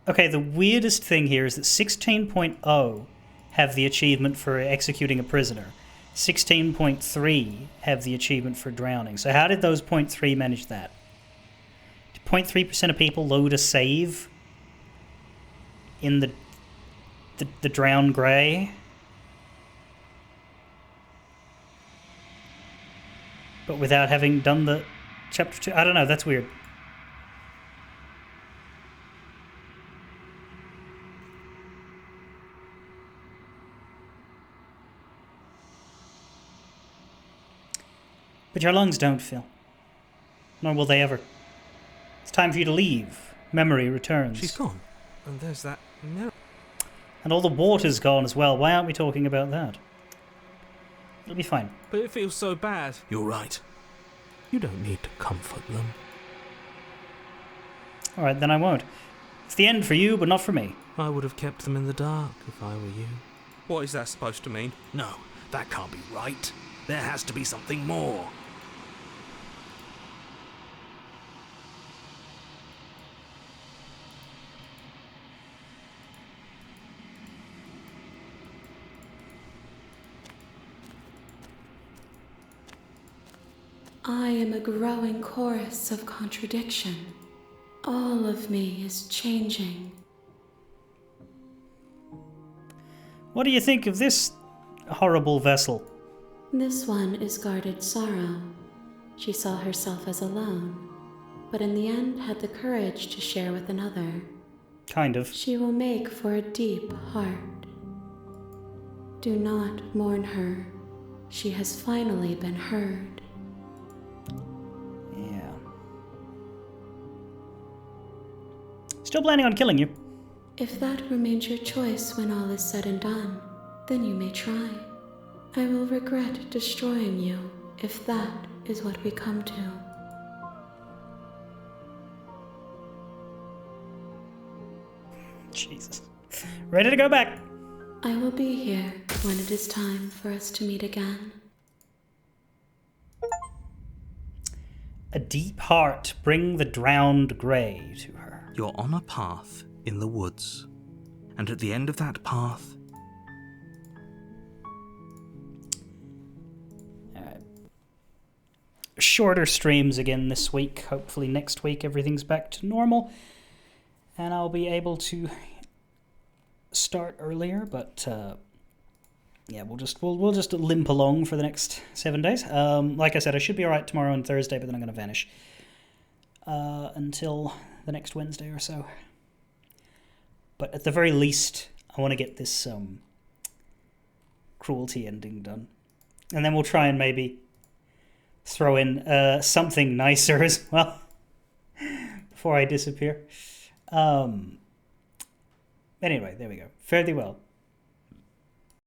Okay, the weirdest thing here is that 16.0 have the achievement for executing a prisoner. 16.3 have the achievement for drowning. So how did those 0.3 manage that? Did 0.3% of people load a save in the drowned grey? But without having done the chapter 2? I don't know, that's weird. But your lungs don't fill. Nor will they ever. It's time for you to leave. Memory returns. She's gone. And there's that mirror. And all the water's gone as well. Why aren't we talking about that? It'll be fine. But it feels so bad. You're right. You don't need to comfort them. Alright, then I won't. It's the end for you, but not for me. I would have kept them in the dark if I were you. What is that supposed to mean? No, that can't be right. There has to be something more. I am a growing chorus of contradiction. All of me is changing. What do you think of this, horrible vessel. This one is guarded sorrow. She saw herself as alone, but in the end had the courage to share with another. Kind of. She will make for a deep heart. Do not mourn her. She has finally been heard. Yeah. Still planning on killing you. If that remains your choice when all is said and done, then you may try. I will regret destroying you if that is what we come to. Jesus. Ready to go back. I will be here when it is time for us to meet again. A deep heart, bring the drowned grey to her. You're on a path in the woods, and at the end of that path, shorter streams again this week. Hopefully next week everything's back to normal and I'll be able to start earlier, but yeah, we'll just limp along for the next 7 days. Like I said, I should be alright tomorrow and Thursday, but then I'm going to vanish until the next Wednesday or so. But at the very least, I want to get this cruelty ending done. And then we'll try and maybe throw in something nicer as well before I disappear. Anyway, there we go. Fare thee well.